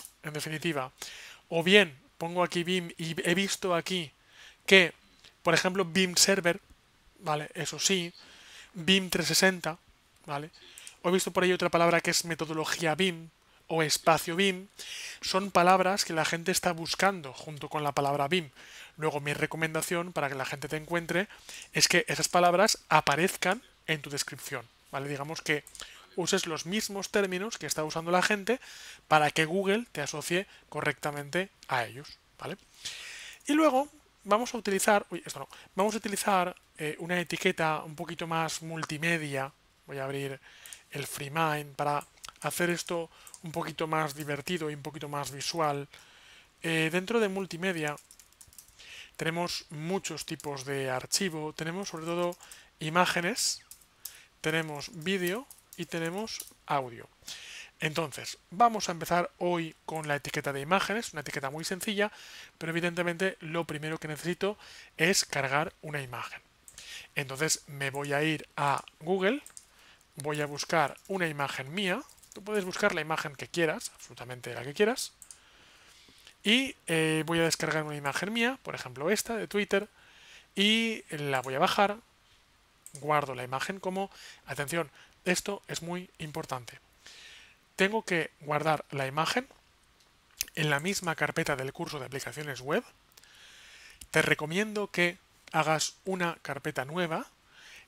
o bien pongo aquí BIM y he visto aquí que, por ejemplo, BIM Server, ¿vale? Eso sí, Sí, BIM 360, ¿vale? sí, O he visto por ahí otra palabra que es metodología BIM o espacio BIM. Son palabras que la gente está buscando junto con la palabra BIM. Luego mi recomendación para que la gente te encuentre es que esas palabras aparezcan en tu descripción, ¿vale? Digamos que vale, uses los mismos términos que está usando la gente para que Google te asocie correctamente a ellos, ¿vale? Y luego vamos a utilizar, vamos a utilizar una etiqueta un poquito más multimedia. Voy a abrir el FreeMind para hacer esto un poquito más divertido y un poquito más visual. Dentro de multimedia tenemos muchos tipos de archivo, tenemos sobre todo imágenes, tenemos vídeo y tenemos audio. Entonces, vamos a empezar hoy con la etiqueta de imágenes, una etiqueta muy sencilla, pero evidentemente lo primero que necesito es cargar una imagen. Entonces me voy a ir a Google, voy a buscar una imagen mía, tú puedes buscar la imagen que quieras, absolutamente la que quieras, y voy a descargar una imagen mía, por ejemplo esta de Twitter, y la voy a bajar, guardo la imagen como, atención, esto es muy importante. Tengo que guardar la imagen en la misma carpeta del curso de aplicaciones web. Te recomiendo que hagas una carpeta nueva.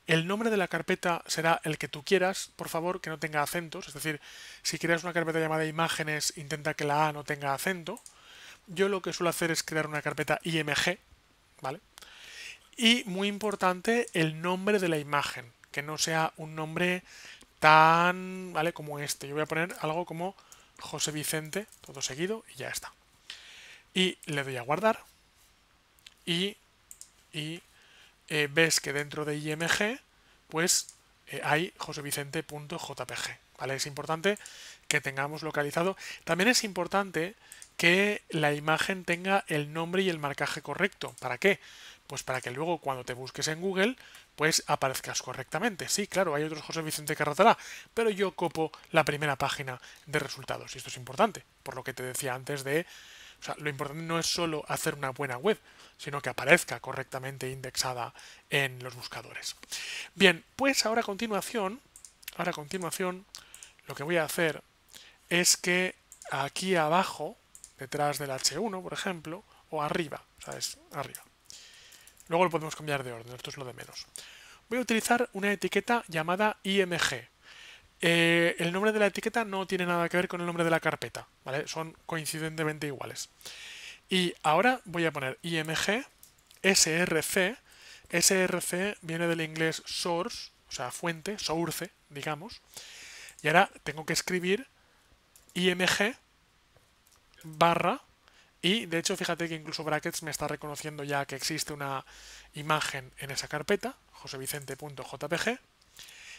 El nombre de la carpeta será el que tú quieras, por favor, que no tenga acentos. Es decir, si creas una carpeta llamada imágenes, intenta que la A no tenga acento. Yo lo que suelo hacer es crear una carpeta IMG, ¿vale? Y muy importante, el nombre de la imagen, que no sea un nombre tan, ¿vale? Como este. Yo voy a poner algo como José Vicente, todo seguido, y ya está. Y le doy a guardar. Y ves que dentro de IMG, pues hay josevicente.jpg, ¿vale? Es importante que tengamos localizado. También es importante que la imagen tenga el nombre y el marcaje correcto. ¿Para qué? Pues para que luego cuando te busques en Google, pues aparezcas correctamente. Sí, claro, hay otros José Vicente Carratalá, pero yo copo la primera página de resultados. Y esto es importante, por lo que te decía antes de... O sea, lo importante no es solo hacer una buena web, sino que aparezca correctamente indexada en los buscadores. Bien, pues ahora a continuación, lo que voy a hacer es que aquí abajo, detrás del H1, por ejemplo, o arriba, ¿sabes? Arriba. Luego lo podemos cambiar de orden, esto es lo de menos. Voy a utilizar una etiqueta llamada IMG. El nombre de la etiqueta no tiene nada que ver con el nombre de la carpeta, ¿vale? Son coincidentemente iguales. Y ahora voy a poner IMG SRC. SRC viene del inglés source, o sea, fuente, source, digamos. Y ahora tengo que escribir IMG barra. Y de hecho, fíjate que incluso Brackets me está reconociendo ya que existe una imagen en esa carpeta, josevicente.jpg.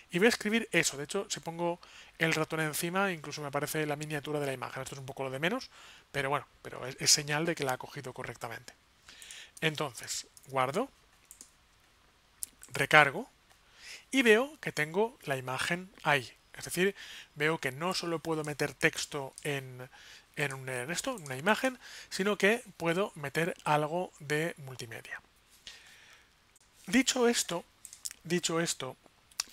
Y voy a escribir eso. De hecho, si pongo el ratón encima, incluso me aparece la miniatura de la imagen. Esto es un poco lo de menos, pero bueno, pero es señal de que la ha cogido correctamente. Entonces, guardo, recargo y veo que tengo la imagen ahí. Es decir, veo que no solo puedo meter texto en una imagen, sino que puedo meter algo de multimedia. Dicho esto,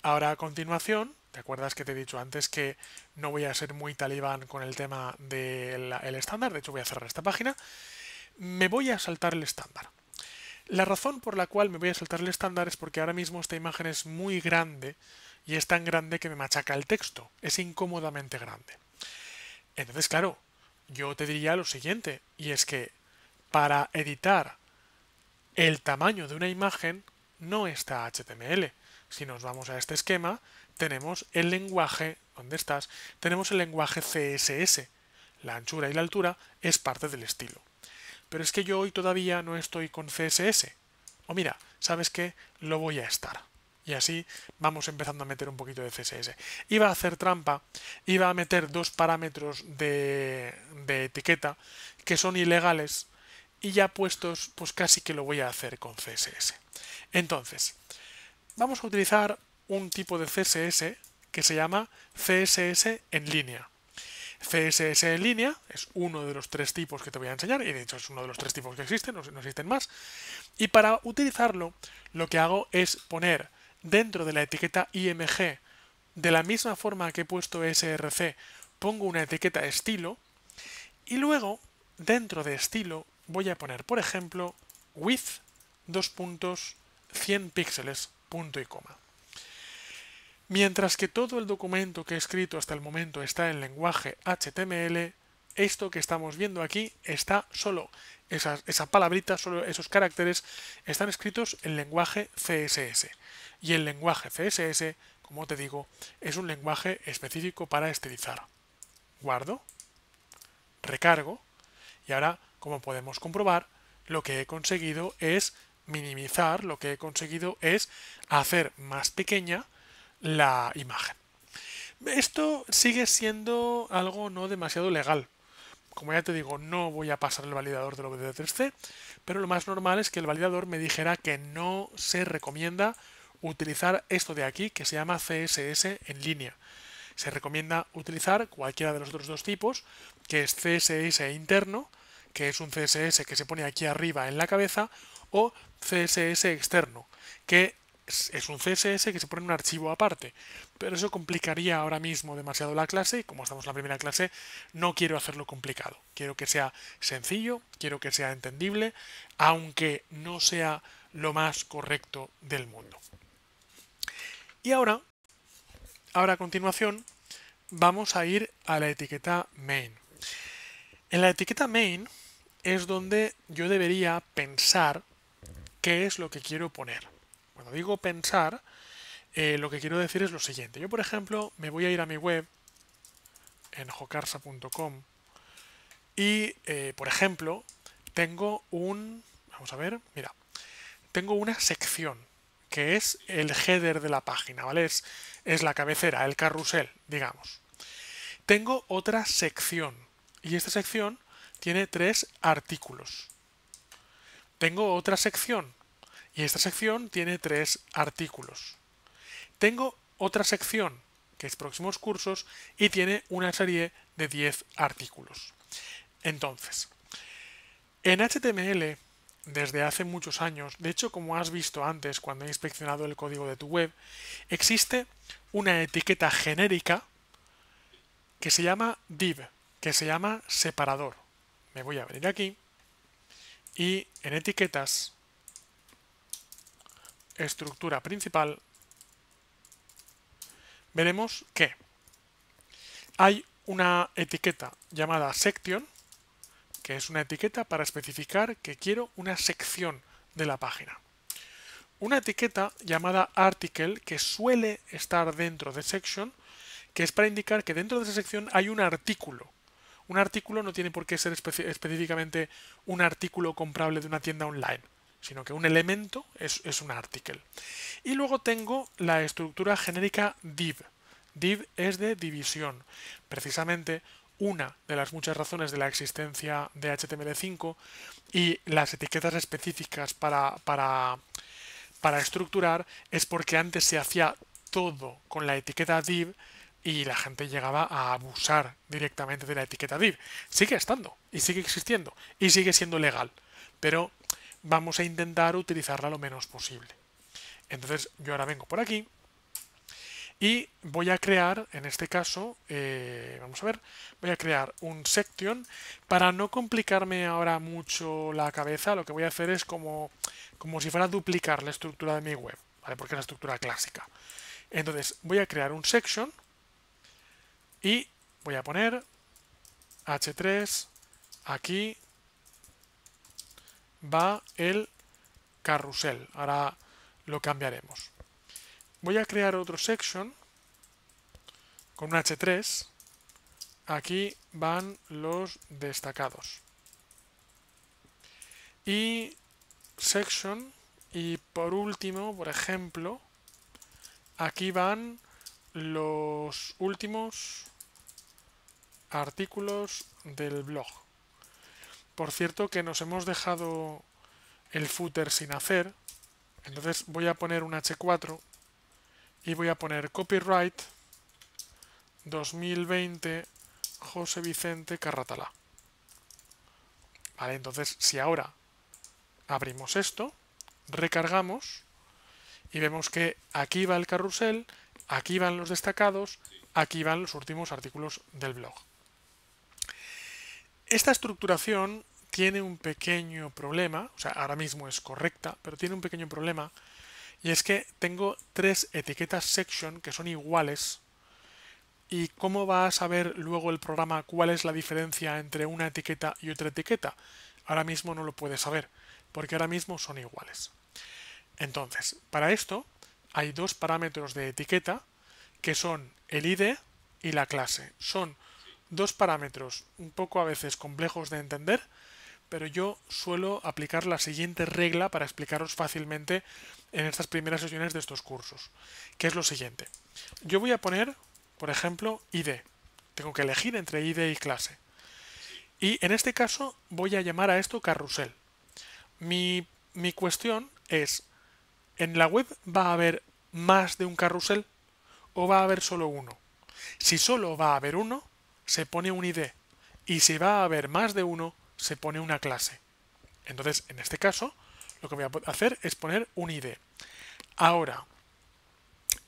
ahora a continuación, ¿te acuerdas que te he dicho antes que no voy a ser muy talibán con el tema del estándar? De hecho, voy a cerrar esta página. Me voy a saltar el estándar. La razón por la cual me voy a saltar el estándar es porque ahora mismo esta imagen es muy grande y es tan grande que me machaca el texto. Es incómodamente grande. Entonces, claro, yo te diría lo siguiente, y es que para editar el tamaño de una imagen no está HTML. Si nos vamos a este esquema, tenemos el lenguaje, ¿dónde estás? Tenemos el lenguaje CSS. La anchura y la altura es parte del estilo. Pero es que yo hoy todavía no estoy con CSS. O mira, ¿sabes qué? Lo voy a estar. Y así vamos empezando a meter un poquito de CSS. Iba a hacer trampa, iba a meter dos parámetros de etiqueta que son ilegales y ya puestos, pues casi que lo voy a hacer con CSS. Entonces, vamos a utilizar un tipo de CSS que se llama CSS en línea. CSS en línea es uno de los tres tipos que te voy a enseñar, y de hecho es uno de los tres tipos que existen, no existen más. Y para utilizarlo, lo que hago es poner dentro de la etiqueta IMG, de la misma forma que he puesto SRC, pongo una etiqueta estilo, y luego, dentro de estilo, voy a poner, por ejemplo, width, 100 píxeles, punto y coma. Mientras que todo el documento que he escrito hasta el momento está en lenguaje HTML, esto que estamos viendo aquí está solo, esa palabrita, solo esos caracteres están escritos en lenguaje CSS. Y el lenguaje CSS, como te digo, es un lenguaje específico para estilizar. Guardo, recargo, y ahora, como podemos comprobar, lo que he conseguido es minimizar, lo que he conseguido es hacer más pequeña la imagen. Esto sigue siendo algo no demasiado legal. Como ya te digo, no voy a pasar el validador del OBD3C, pero lo más normal es que el validador me dijera que no se recomienda utilizar esto de aquí que se llama CSS en línea. Se recomienda utilizar cualquiera de los otros dos tipos, que es CSS interno, que es un CSS que se pone aquí arriba en la cabeza, o CSS externo, que es un CSS que se pone en un archivo aparte, pero eso complicaría ahora mismo demasiado la clase y como estamos en la primera clase no quiero hacerlo complicado. Quiero que sea sencillo, quiero que sea entendible, aunque no sea lo más correcto del mundo. Y ahora a continuación vamos a ir a la etiqueta main. En la etiqueta main es donde yo debería pensar qué es lo que quiero poner. Cuando digo pensar, lo que quiero decir es lo siguiente. Yo, por ejemplo, me voy a ir a mi web en jocarsa.com y, por ejemplo, tengo vamos a ver, mira, tengo una sección que es el header de la página, ¿vale? Es la cabecera, el carrusel, digamos. Tengo otra sección y esta sección tiene 3 artículos. Tengo otra sección y esta sección tiene 3 artículos. Tengo otra sección que es próximos cursos y tiene una serie de 10 artículos. Entonces, en HTML, desde hace muchos años, de hecho como has visto antes cuando he inspeccionado el código de tu web, existe una etiqueta genérica que se llama div, que se llama separador. Me voy a venir aquí y en etiquetas, estructura principal, veremos que hay una etiqueta llamada section, que es una etiqueta para especificar que quiero una sección de la página. Una etiqueta llamada article, que suele estar dentro de section, que es para indicar que dentro de esa sección hay un artículo. Un artículo no tiene por qué ser específicamente un artículo comprable de una tienda online, sino que un elemento es un article. Y luego tengo la estructura genérica div. Div es de división. Precisamente una de las muchas razones de la existencia de HTML5 y las etiquetas específicas para estructurar es porque antes se hacía todo con la etiqueta div y la gente llegaba a abusar directamente de la etiqueta div. Sigue estando y sigue existiendo y sigue siendo legal, pero vamos a intentar utilizarla lo menos posible. Entonces yo ahora vengo por aquí y voy a crear, en este caso, vamos a ver, voy a crear un section. Para no complicarme ahora mucho la cabeza, lo que voy a hacer es como si fuera a duplicar la estructura de mi web, ¿vale? Porque es la estructura clásica. Entonces voy a crear un section y voy a poner h3, aquí va el carrusel. Ahora lo cambiaremos. Voy a crear otro section con un h3. Aquí van los destacados. Y section. Y por último, por ejemplo, aquí van los últimos artículos del blog. Por cierto que nos hemos dejado el footer sin hacer. Entonces voy a poner un h4 y voy a poner copyright 2020 José Vicente Carratalá. Vale, entonces si ahora abrimos esto, recargamos y vemos que aquí va el carrusel, aquí van los destacados, aquí van los últimos artículos del blog. Esta estructuración tiene un pequeño problema, o sea, ahora mismo es correcta, pero tiene un pequeño problema, Y es que tengo tres etiquetas section que son iguales. ¿Y cómo va a saber luego el programa cuál es la diferencia entre una etiqueta y otra etiqueta? Ahora mismo no lo puede saber, porque ahora mismo son iguales. Entonces, para esto hay dos parámetros de etiqueta que son el ID y la clase. Son dos parámetros un poco a veces complejos de entender, pero yo suelo aplicar la siguiente regla para explicaros fácilmente en estas primeras sesiones de estos cursos, que es lo siguiente. Yo voy a poner, por ejemplo, ID. Tengo que elegir entre ID y clase. Y en este caso voy a llamar a esto carrusel. Mi cuestión es, ¿en la web va a haber más de un carrusel o va a haber solo uno? Si solo va a haber uno, se pone un ID. Y si va a haber más de uno, se pone una clase. Entonces, en este caso, lo que voy a hacer es poner un ID. Ahora,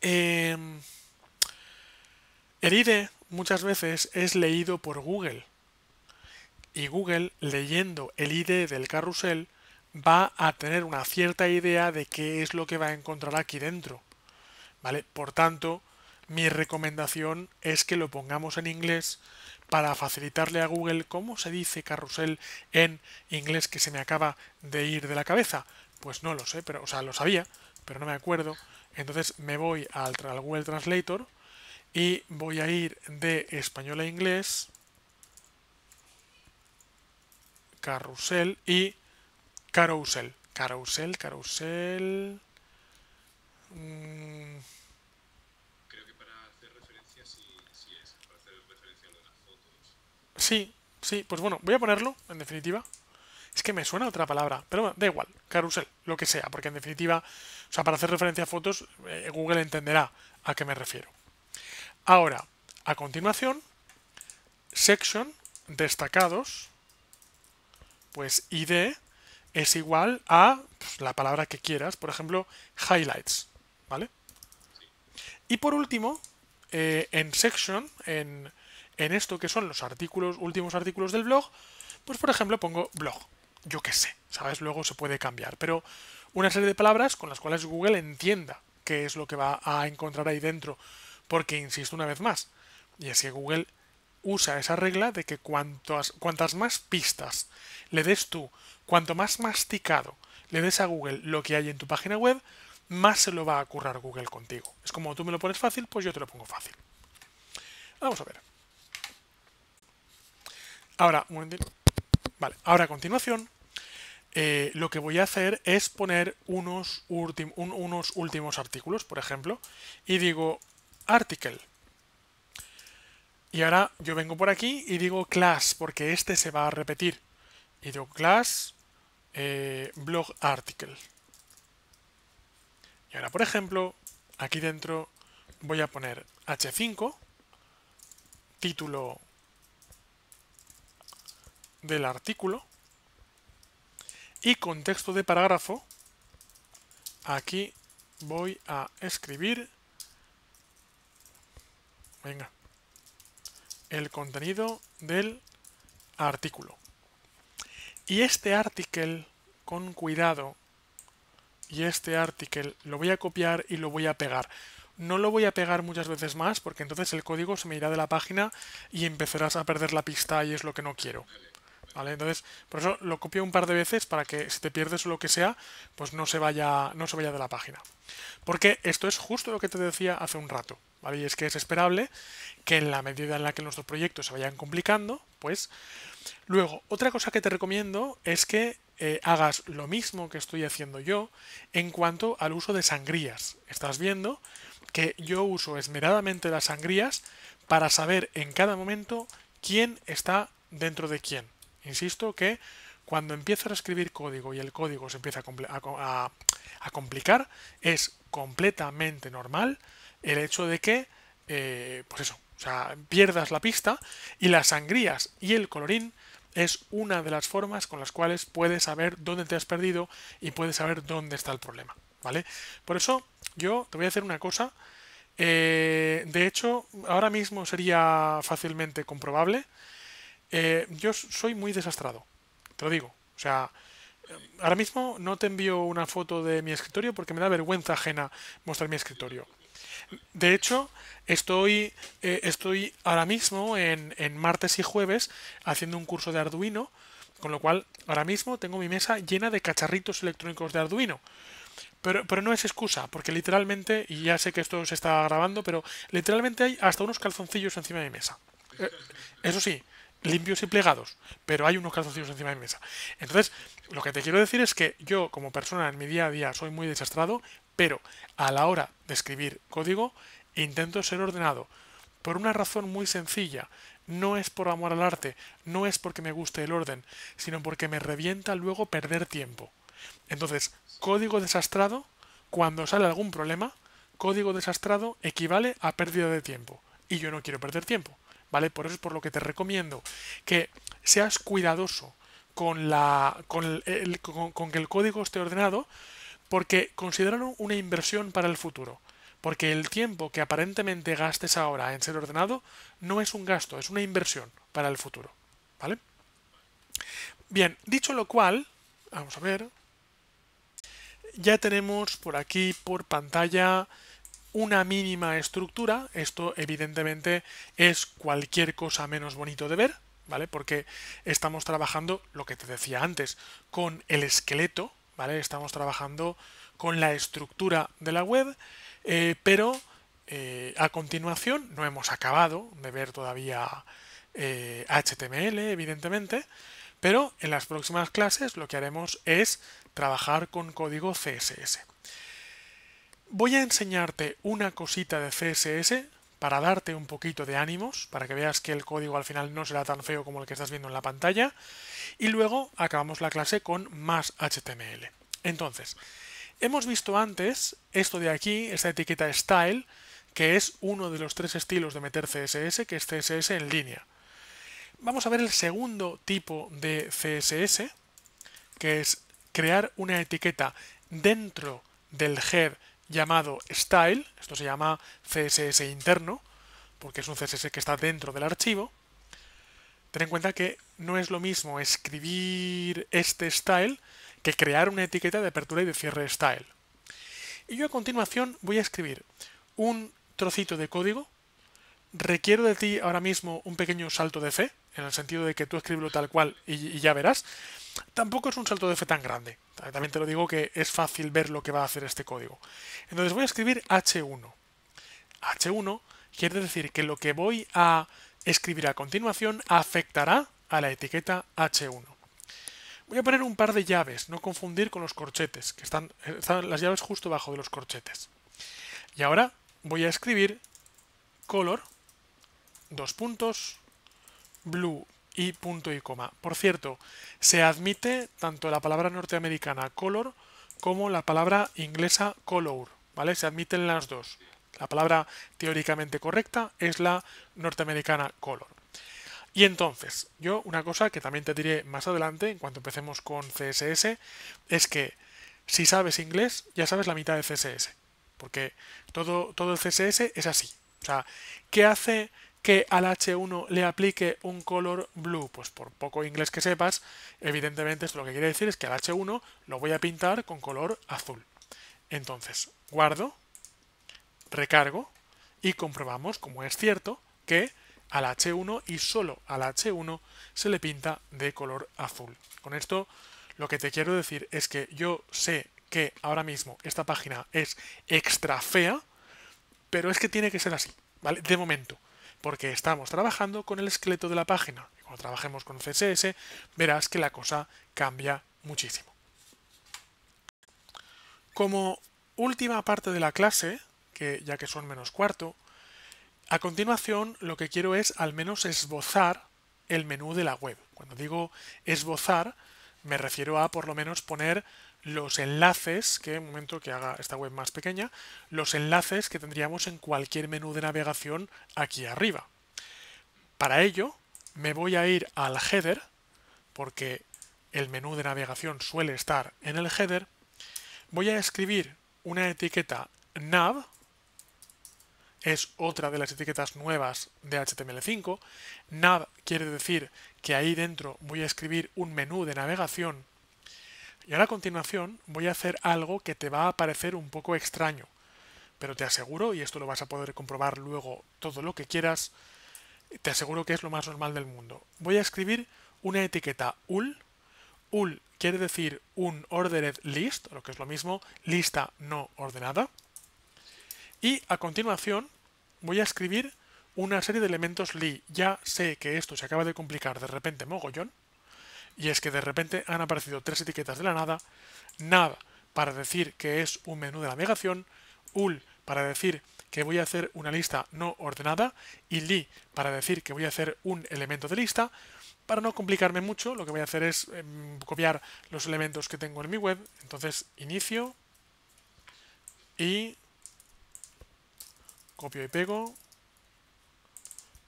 el ID muchas veces es leído por Google. Y Google, leyendo el ID del carrusel, va a tener una cierta idea de qué es lo que va a encontrar aquí dentro. ¿Vale? Por tanto, mi recomendación es que lo pongamos en inglés para facilitarle a Google cómo se dice carrusel en inglés, que se me acaba de ir de la cabeza. Pues no lo sé, pero, o sea, lo sabía, pero no me acuerdo. Entonces me voy al Google Translator y voy a ir de español a inglés, carrusel y carousel. Carrusel. Creo que para hacer referencia sí es, para hacer referencia a lo de las fotos. Sí, sí, pues bueno, voy a ponerlo, en definitiva. Es que me suena otra palabra, pero bueno, da igual, carrusel, lo que sea, porque en definitiva, o sea, para hacer referencia a fotos, Google entenderá a qué me refiero. Ahora, a continuación, section, destacados, pues ID es igual a pues, la palabra que quieras, por ejemplo, highlights, ¿vale? Y por último, en section, en esto que son los artículos, últimos artículos del blog, pues por ejemplo pongo blog. Yo qué sé, ¿sabes? Luego se puede cambiar, pero una serie de palabras con las cuales Google entienda qué es lo que va a encontrar ahí dentro. Porque, insisto una vez más, y es que Google usa esa regla de que cuantas más pistas le des tú, cuanto más masticado le des a Google lo que hay en tu página web, más se lo va a currar Google contigo. Es como tú me lo pones fácil, pues yo te lo pongo fácil. Vamos a ver. Ahora, un momentito. Vale, ahora a continuación, lo que voy a hacer es poner unos últimos artículos, por ejemplo, y digo article. Y ahora yo vengo por aquí y digo class, porque este se va a repetir. Y digo class blog article. Y ahora, por ejemplo, aquí dentro voy a poner H5, título del artículo, y contexto de parágrafo. Aquí voy a escribir, venga, el contenido del artículo. Y este article, con cuidado, y este article lo voy a copiar y lo voy a pegar. No lo voy a pegar muchas veces más porque entonces el código se me irá de la página y empezarás a perder la pista y es lo que no quiero. ¿Vale? Entonces, por eso lo copio un par de veces para que si te pierdes o lo que sea, pues no se vaya de la página. Porque esto es justo lo que te decía hace un rato, ¿vale? Y es que es esperable que en la medida en la que nuestros proyectos se vayan complicando, pues luego, otra cosa que te recomiendo es que hagas lo mismo que estoy haciendo yo en cuanto al uso de sangrías. Estás viendo que yo uso esmeradamente las sangrías para saber en cada momento quién está dentro de quién. Insisto que cuando empiezas a escribir código y el código se empieza a complicar, es completamente normal el hecho de que, pues eso, o sea, pierdas la pista, y las sangrías y el colorín es una de las formas con las cuales puedes saber dónde te has perdido y puedes saber dónde está el problema, ¿vale? Por eso yo te voy a hacer una cosa. De hecho, ahora mismo sería fácilmente comprobable. Yo soy muy desastrado, te lo digo. O sea, Ahora mismo no te envío una foto de mi escritorio porque me da vergüenza ajena mostrar mi escritorio. De hecho, estoy ahora mismo en martes y jueves haciendo un curso de Arduino, con lo cual ahora mismo tengo mi mesa llena de cacharritos electrónicos de Arduino. Pero no es excusa, porque literalmente, y ya sé que esto se está grabando, pero literalmente hay hasta unos calzoncillos encima de mi mesa. Eh, Eso sí, limpios y plegados, pero hay unos calzoncillos encima de mi mesa. Entonces, lo que te quiero decir es que yo, como persona en mi día a día, soy muy desastrado, pero a la hora de escribir código, intento ser ordenado. Por una razón muy sencilla. No es por amor al arte, no es porque me guste el orden, sino porque me revienta luego perder tiempo. Entonces, código desastrado, cuando sale algún problema, código desastrado equivale a pérdida de tiempo. Y yo no quiero perder tiempo, ¿vale? Por eso es por lo que te recomiendo que seas cuidadoso con que el código esté ordenado, porque considéralo una inversión para el futuro. Porque el tiempo que aparentemente gastes ahora en ser ordenado no es un gasto, es una inversión para el futuro. ¿Vale? Bien, dicho lo cual, vamos a ver, ya tenemos por aquí por pantalla una mínima estructura. Esto evidentemente es cualquier cosa menos bonito de ver, ¿vale? Porque estamos trabajando, lo que te decía antes, con el esqueleto, ¿vale? Estamos trabajando con la estructura de la web, pero a continuación no hemos acabado de ver todavía HTML, evidentemente, pero en las próximas clases lo que haremos es trabajar con código CSS. Voy a enseñarte una cosita de CSS para darte un poquito de ánimos, para que veas que el código al final no será tan feo como el que estás viendo en la pantalla, y luego acabamos la clase con más HTML. Entonces, hemos visto antes esto de aquí, esta etiqueta style, que es uno de los tres estilos de meter CSS, que es CSS en línea. Vamos a ver el segundo tipo de CSS, que es crear una etiqueta dentro del head llamado style. Esto se llama CSS interno, porque es un CSS que está dentro del archivo. Ten en cuenta que no es lo mismo escribir este style que crear una etiqueta de apertura y de cierre style. Y yo a continuación voy a escribir un trocito de código. Requiero de ti ahora mismo un pequeño salto de fe, en el sentido de que tú escríbelo tal cual y ya verás. Tampoco es un salto de fe tan grande. También te lo digo que es fácil ver lo que va a hacer este código. Entonces voy a escribir H1. H1 quiere decir que lo que voy a escribir a continuación afectará a la etiqueta H1. Voy a poner un par de llaves, no confundir con los corchetes, que están las llaves justo bajo de los corchetes. Y ahora voy a escribir color, dos puntos, blue y punto y coma. Por cierto, se admite tanto la palabra norteamericana color como la palabra inglesa color, ¿vale? Se admiten las dos. La palabra teóricamente correcta es la norteamericana color. Y entonces, yo una cosa que también te diré más adelante, en cuanto empecemos con CSS, es que si sabes inglés, ya sabes la mitad de CSS. Porque todo el CSS es así. O sea, ¿qué hace que al H1 le aplique un color blue? Pues por poco inglés que sepas, evidentemente esto lo que quiere decir es que al H1 lo voy a pintar con color azul. Entonces, guardo, recargo y comprobamos, como es cierto, que al H1 y solo al H1 se le pinta de color azul. Con esto lo que te quiero decir es que yo sé que ahora mismo esta página es extra fea, pero es que tiene que ser así, ¿vale? De momento, porque estamos trabajando con el esqueleto de la página. Y cuando trabajemos con CSS, verás que la cosa cambia muchísimo. Como última parte de la clase, que ya que son menos cuarto, a continuación lo que quiero es al menos esbozar el menú de la web. Cuando digo esbozar, me refiero a por lo menos poner los enlaces, que en un momento que haga esta web más pequeña, los enlaces que tendríamos en cualquier menú de navegación aquí arriba. Para ello, me voy a ir al header, porque el menú de navegación suele estar en el header. Voy a escribir una etiqueta nav, es otra de las etiquetas nuevas de HTML5. Nav quiere decir que ahí dentro voy a escribir un menú de navegación Y ahora a continuación voy a hacer algo que te va a parecer un poco extraño, pero te aseguro, y esto lo vas a poder comprobar luego todo lo que quieras, te aseguro que es lo más normal del mundo. Voy a escribir una etiqueta ul. Ul quiere decir un ordered list, lo que es lo mismo, lista no ordenada. Y a continuación voy a escribir una serie de elementos li. Ya sé que esto se acaba de complicar de repente mogollón, y es que de repente han aparecido tres etiquetas de la nada. Nav para decir que es un menú de navegación, ul para decir que voy a hacer una lista no ordenada y li para decir que voy a hacer un elemento de lista. Para no complicarme mucho, lo que voy a hacer es copiar los elementos que tengo en mi web. Entonces inicio y copio y pego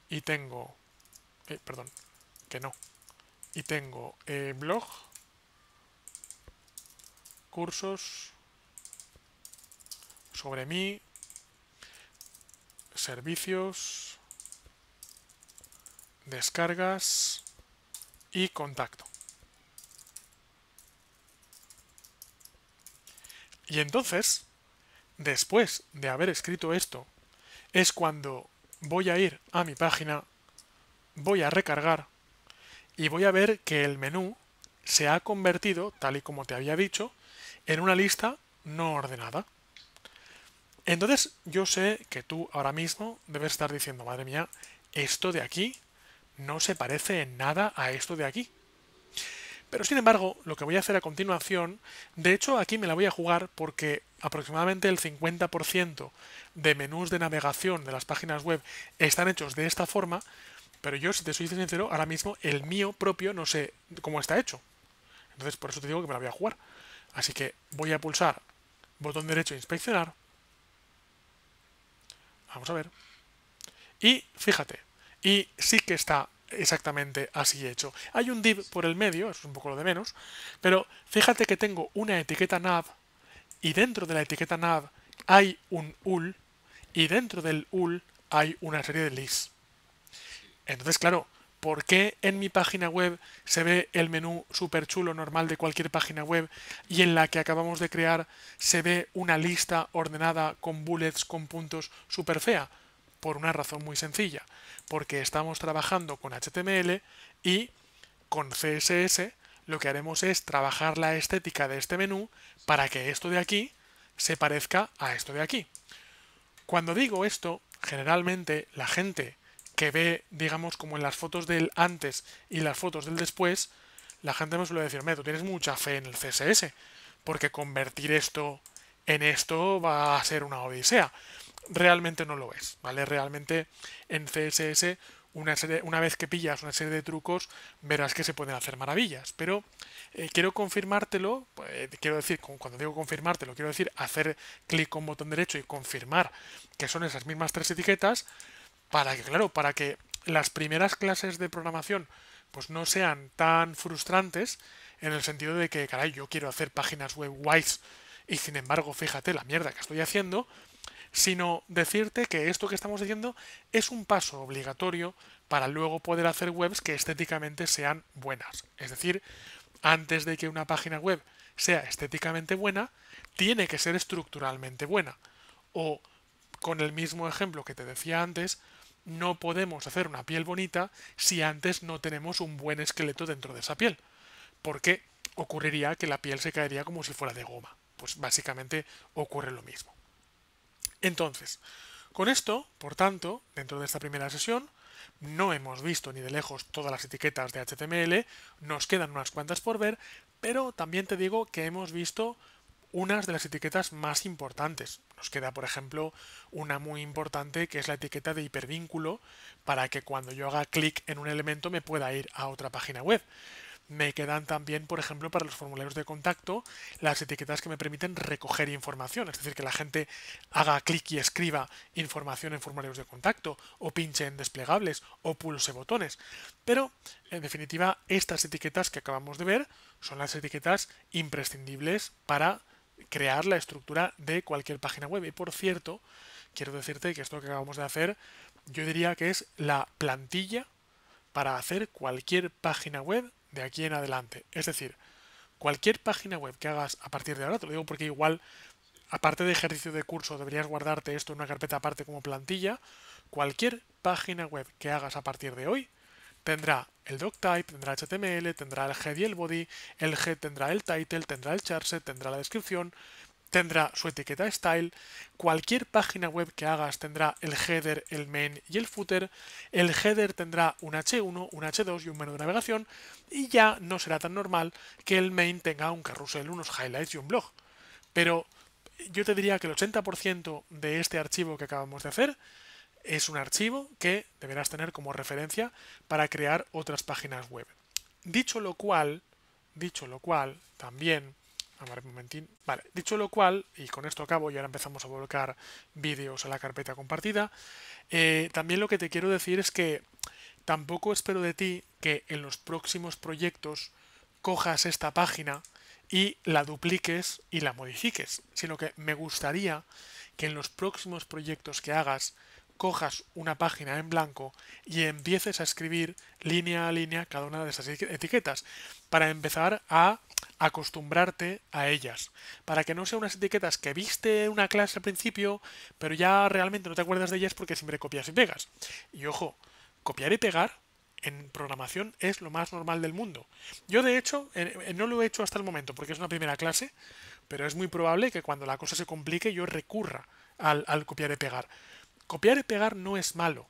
y tengo, perdón, que no, y tengo blog, cursos sobre mí, servicios, descargas y contacto. Y entonces, después de haber escrito esto, es cuando voy a ir a mi página, voy a recargar y voy a ver que el menú se ha convertido, tal y como te había dicho, en una lista no ordenada. Entonces yo sé que tú ahora mismo debes estar diciendo, madre mía, esto de aquí no se parece en nada a esto de aquí. Pero sin embargo, lo que voy a hacer a continuación, de hecho aquí me la voy a jugar porque aproximadamente el 50% de menús de navegación de las páginas web están hechos de esta forma, pero yo, si te soy sincero, ahora mismo el mío propio no sé cómo está hecho. Entonces por eso te digo que me la voy a jugar. Así que voy a pulsar botón derecho inspeccionar. Vamos a ver. Y fíjate, y sí que está exactamente así hecho. Hay un div por el medio, eso es un poco lo de menos, pero fíjate que tengo una etiqueta nav y dentro de la etiqueta nav hay un ul y dentro del ul hay una serie de lists. Entonces, claro, ¿por qué en mi página web se ve el menú súper chulo normal de cualquier página web y en la que acabamos de crear se ve una lista ordenada con bullets, con puntos súper fea? Por una razón muy sencilla, porque estamos trabajando con HTML y con CSS lo que haremos es trabajar la estética de este menú para que esto de aquí se parezca a esto de aquí. Cuando digo esto, generalmente la gente que ve, digamos, como en las fotos del antes y las fotos del después, la gente me suele decir, tú tienes mucha fe en el CSS, porque convertir esto en esto va a ser una odisea. Realmente no lo es, ¿vale? Realmente en CSS una vez que pillas una serie de trucos verás que se pueden hacer maravillas, pero quiero confirmártelo, quiero decir, cuando digo confirmártelo, quiero decir hacer clic con botón derecho y confirmar que son esas mismas tres etiquetas para que, claro, para que las primeras clases de programación pues no sean tan frustrantes en el sentido de que, caray, yo quiero hacer páginas web guays y sin embargo, fíjate la mierda que estoy haciendo, sino decirte que esto que estamos diciendo es un paso obligatorio para luego poder hacer webs que estéticamente sean buenas. Es decir, antes de que una página web sea estéticamente buena, tiene que ser estructuralmente buena. O, con el mismo ejemplo que te decía antes, no podemos hacer una piel bonita si antes no tenemos un buen esqueleto dentro de esa piel. Porque ocurriría que la piel se caería como si fuera de goma. Pues básicamente ocurre lo mismo. Entonces, con esto, por tanto, dentro de esta primera sesión, no hemos visto ni de lejos todas las etiquetas de HTML, nos quedan unas cuantas por ver, pero también te digo que hemos visto unas de las etiquetas más importantes. Nos queda, por ejemplo, una muy importante que es la etiqueta de hipervínculo para que cuando yo haga clic en un elemento me pueda ir a otra página web. Me quedan también, por ejemplo, para los formularios de contacto, las etiquetas que me permiten recoger información, es decir, que la gente haga clic y escriba información en formularios de contacto, o pinche en desplegables, o pulse botones. Pero, en definitiva, estas etiquetas que acabamos de ver son las etiquetas imprescindibles para crear la estructura de cualquier página web. Y por cierto, quiero decirte que esto que acabamos de hacer, yo diría que es la plantilla para hacer cualquier página web de aquí en adelante. Es decir, cualquier página web que hagas a partir de ahora, te lo digo porque igual, aparte de ejercicio de curso, deberías guardarte esto en una carpeta aparte como plantilla, cualquier página web que hagas a partir de hoy tendrá el doctype, tendrá HTML, tendrá el head y el body, el head tendrá el title, tendrá el charset, tendrá la descripción, tendrá su etiqueta style, cualquier página web que hagas tendrá el header, el main y el footer, el header tendrá un H1, un H2 y un menú de navegación, y ya no será tan normal que el main tenga un carrusel, unos highlights y un blog. Pero yo te diría que el 80% de este archivo que acabamos de hacer es un archivo que deberás tener como referencia para crear otras páginas web. Dicho lo cual, también, a ver un momentín, vale, dicho lo cual, y con esto acabo y ahora empezamos a volcar vídeos a la carpeta compartida, también lo que te quiero decir es que tampoco espero de ti que en los próximos proyectos cojas esta página y la dupliques y la modifiques, sino que me gustaría que en los próximos proyectos que hagas cojas una página en blanco y empieces a escribir línea a línea cada una de esas etiquetas para empezar a acostumbrarte a ellas, para que no sean unas etiquetas que viste en una clase al principio, pero ya realmente no te acuerdas de ellas porque siempre copias y pegas. Y ojo, copiar y pegar en programación es lo más normal del mundo. Yo de hecho no lo he hecho hasta el momento porque es una primera clase, pero es muy probable que cuando la cosa se complique yo recurra al copiar y pegar. Copiar y pegar no es malo.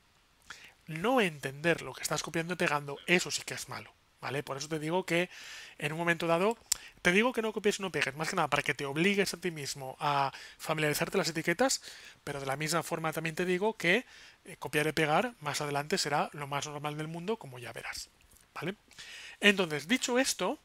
No entender lo que estás copiando y pegando, eso sí que es malo. ¿Vale? Por eso te digo que en un momento dado, te digo que no copies y no pegues, más que nada para que te obligues a ti mismo a familiarizarte las etiquetas, pero de la misma forma también te digo que copiar y pegar más adelante será lo más normal del mundo, como ya verás. ¿Vale? Entonces, dicho esto,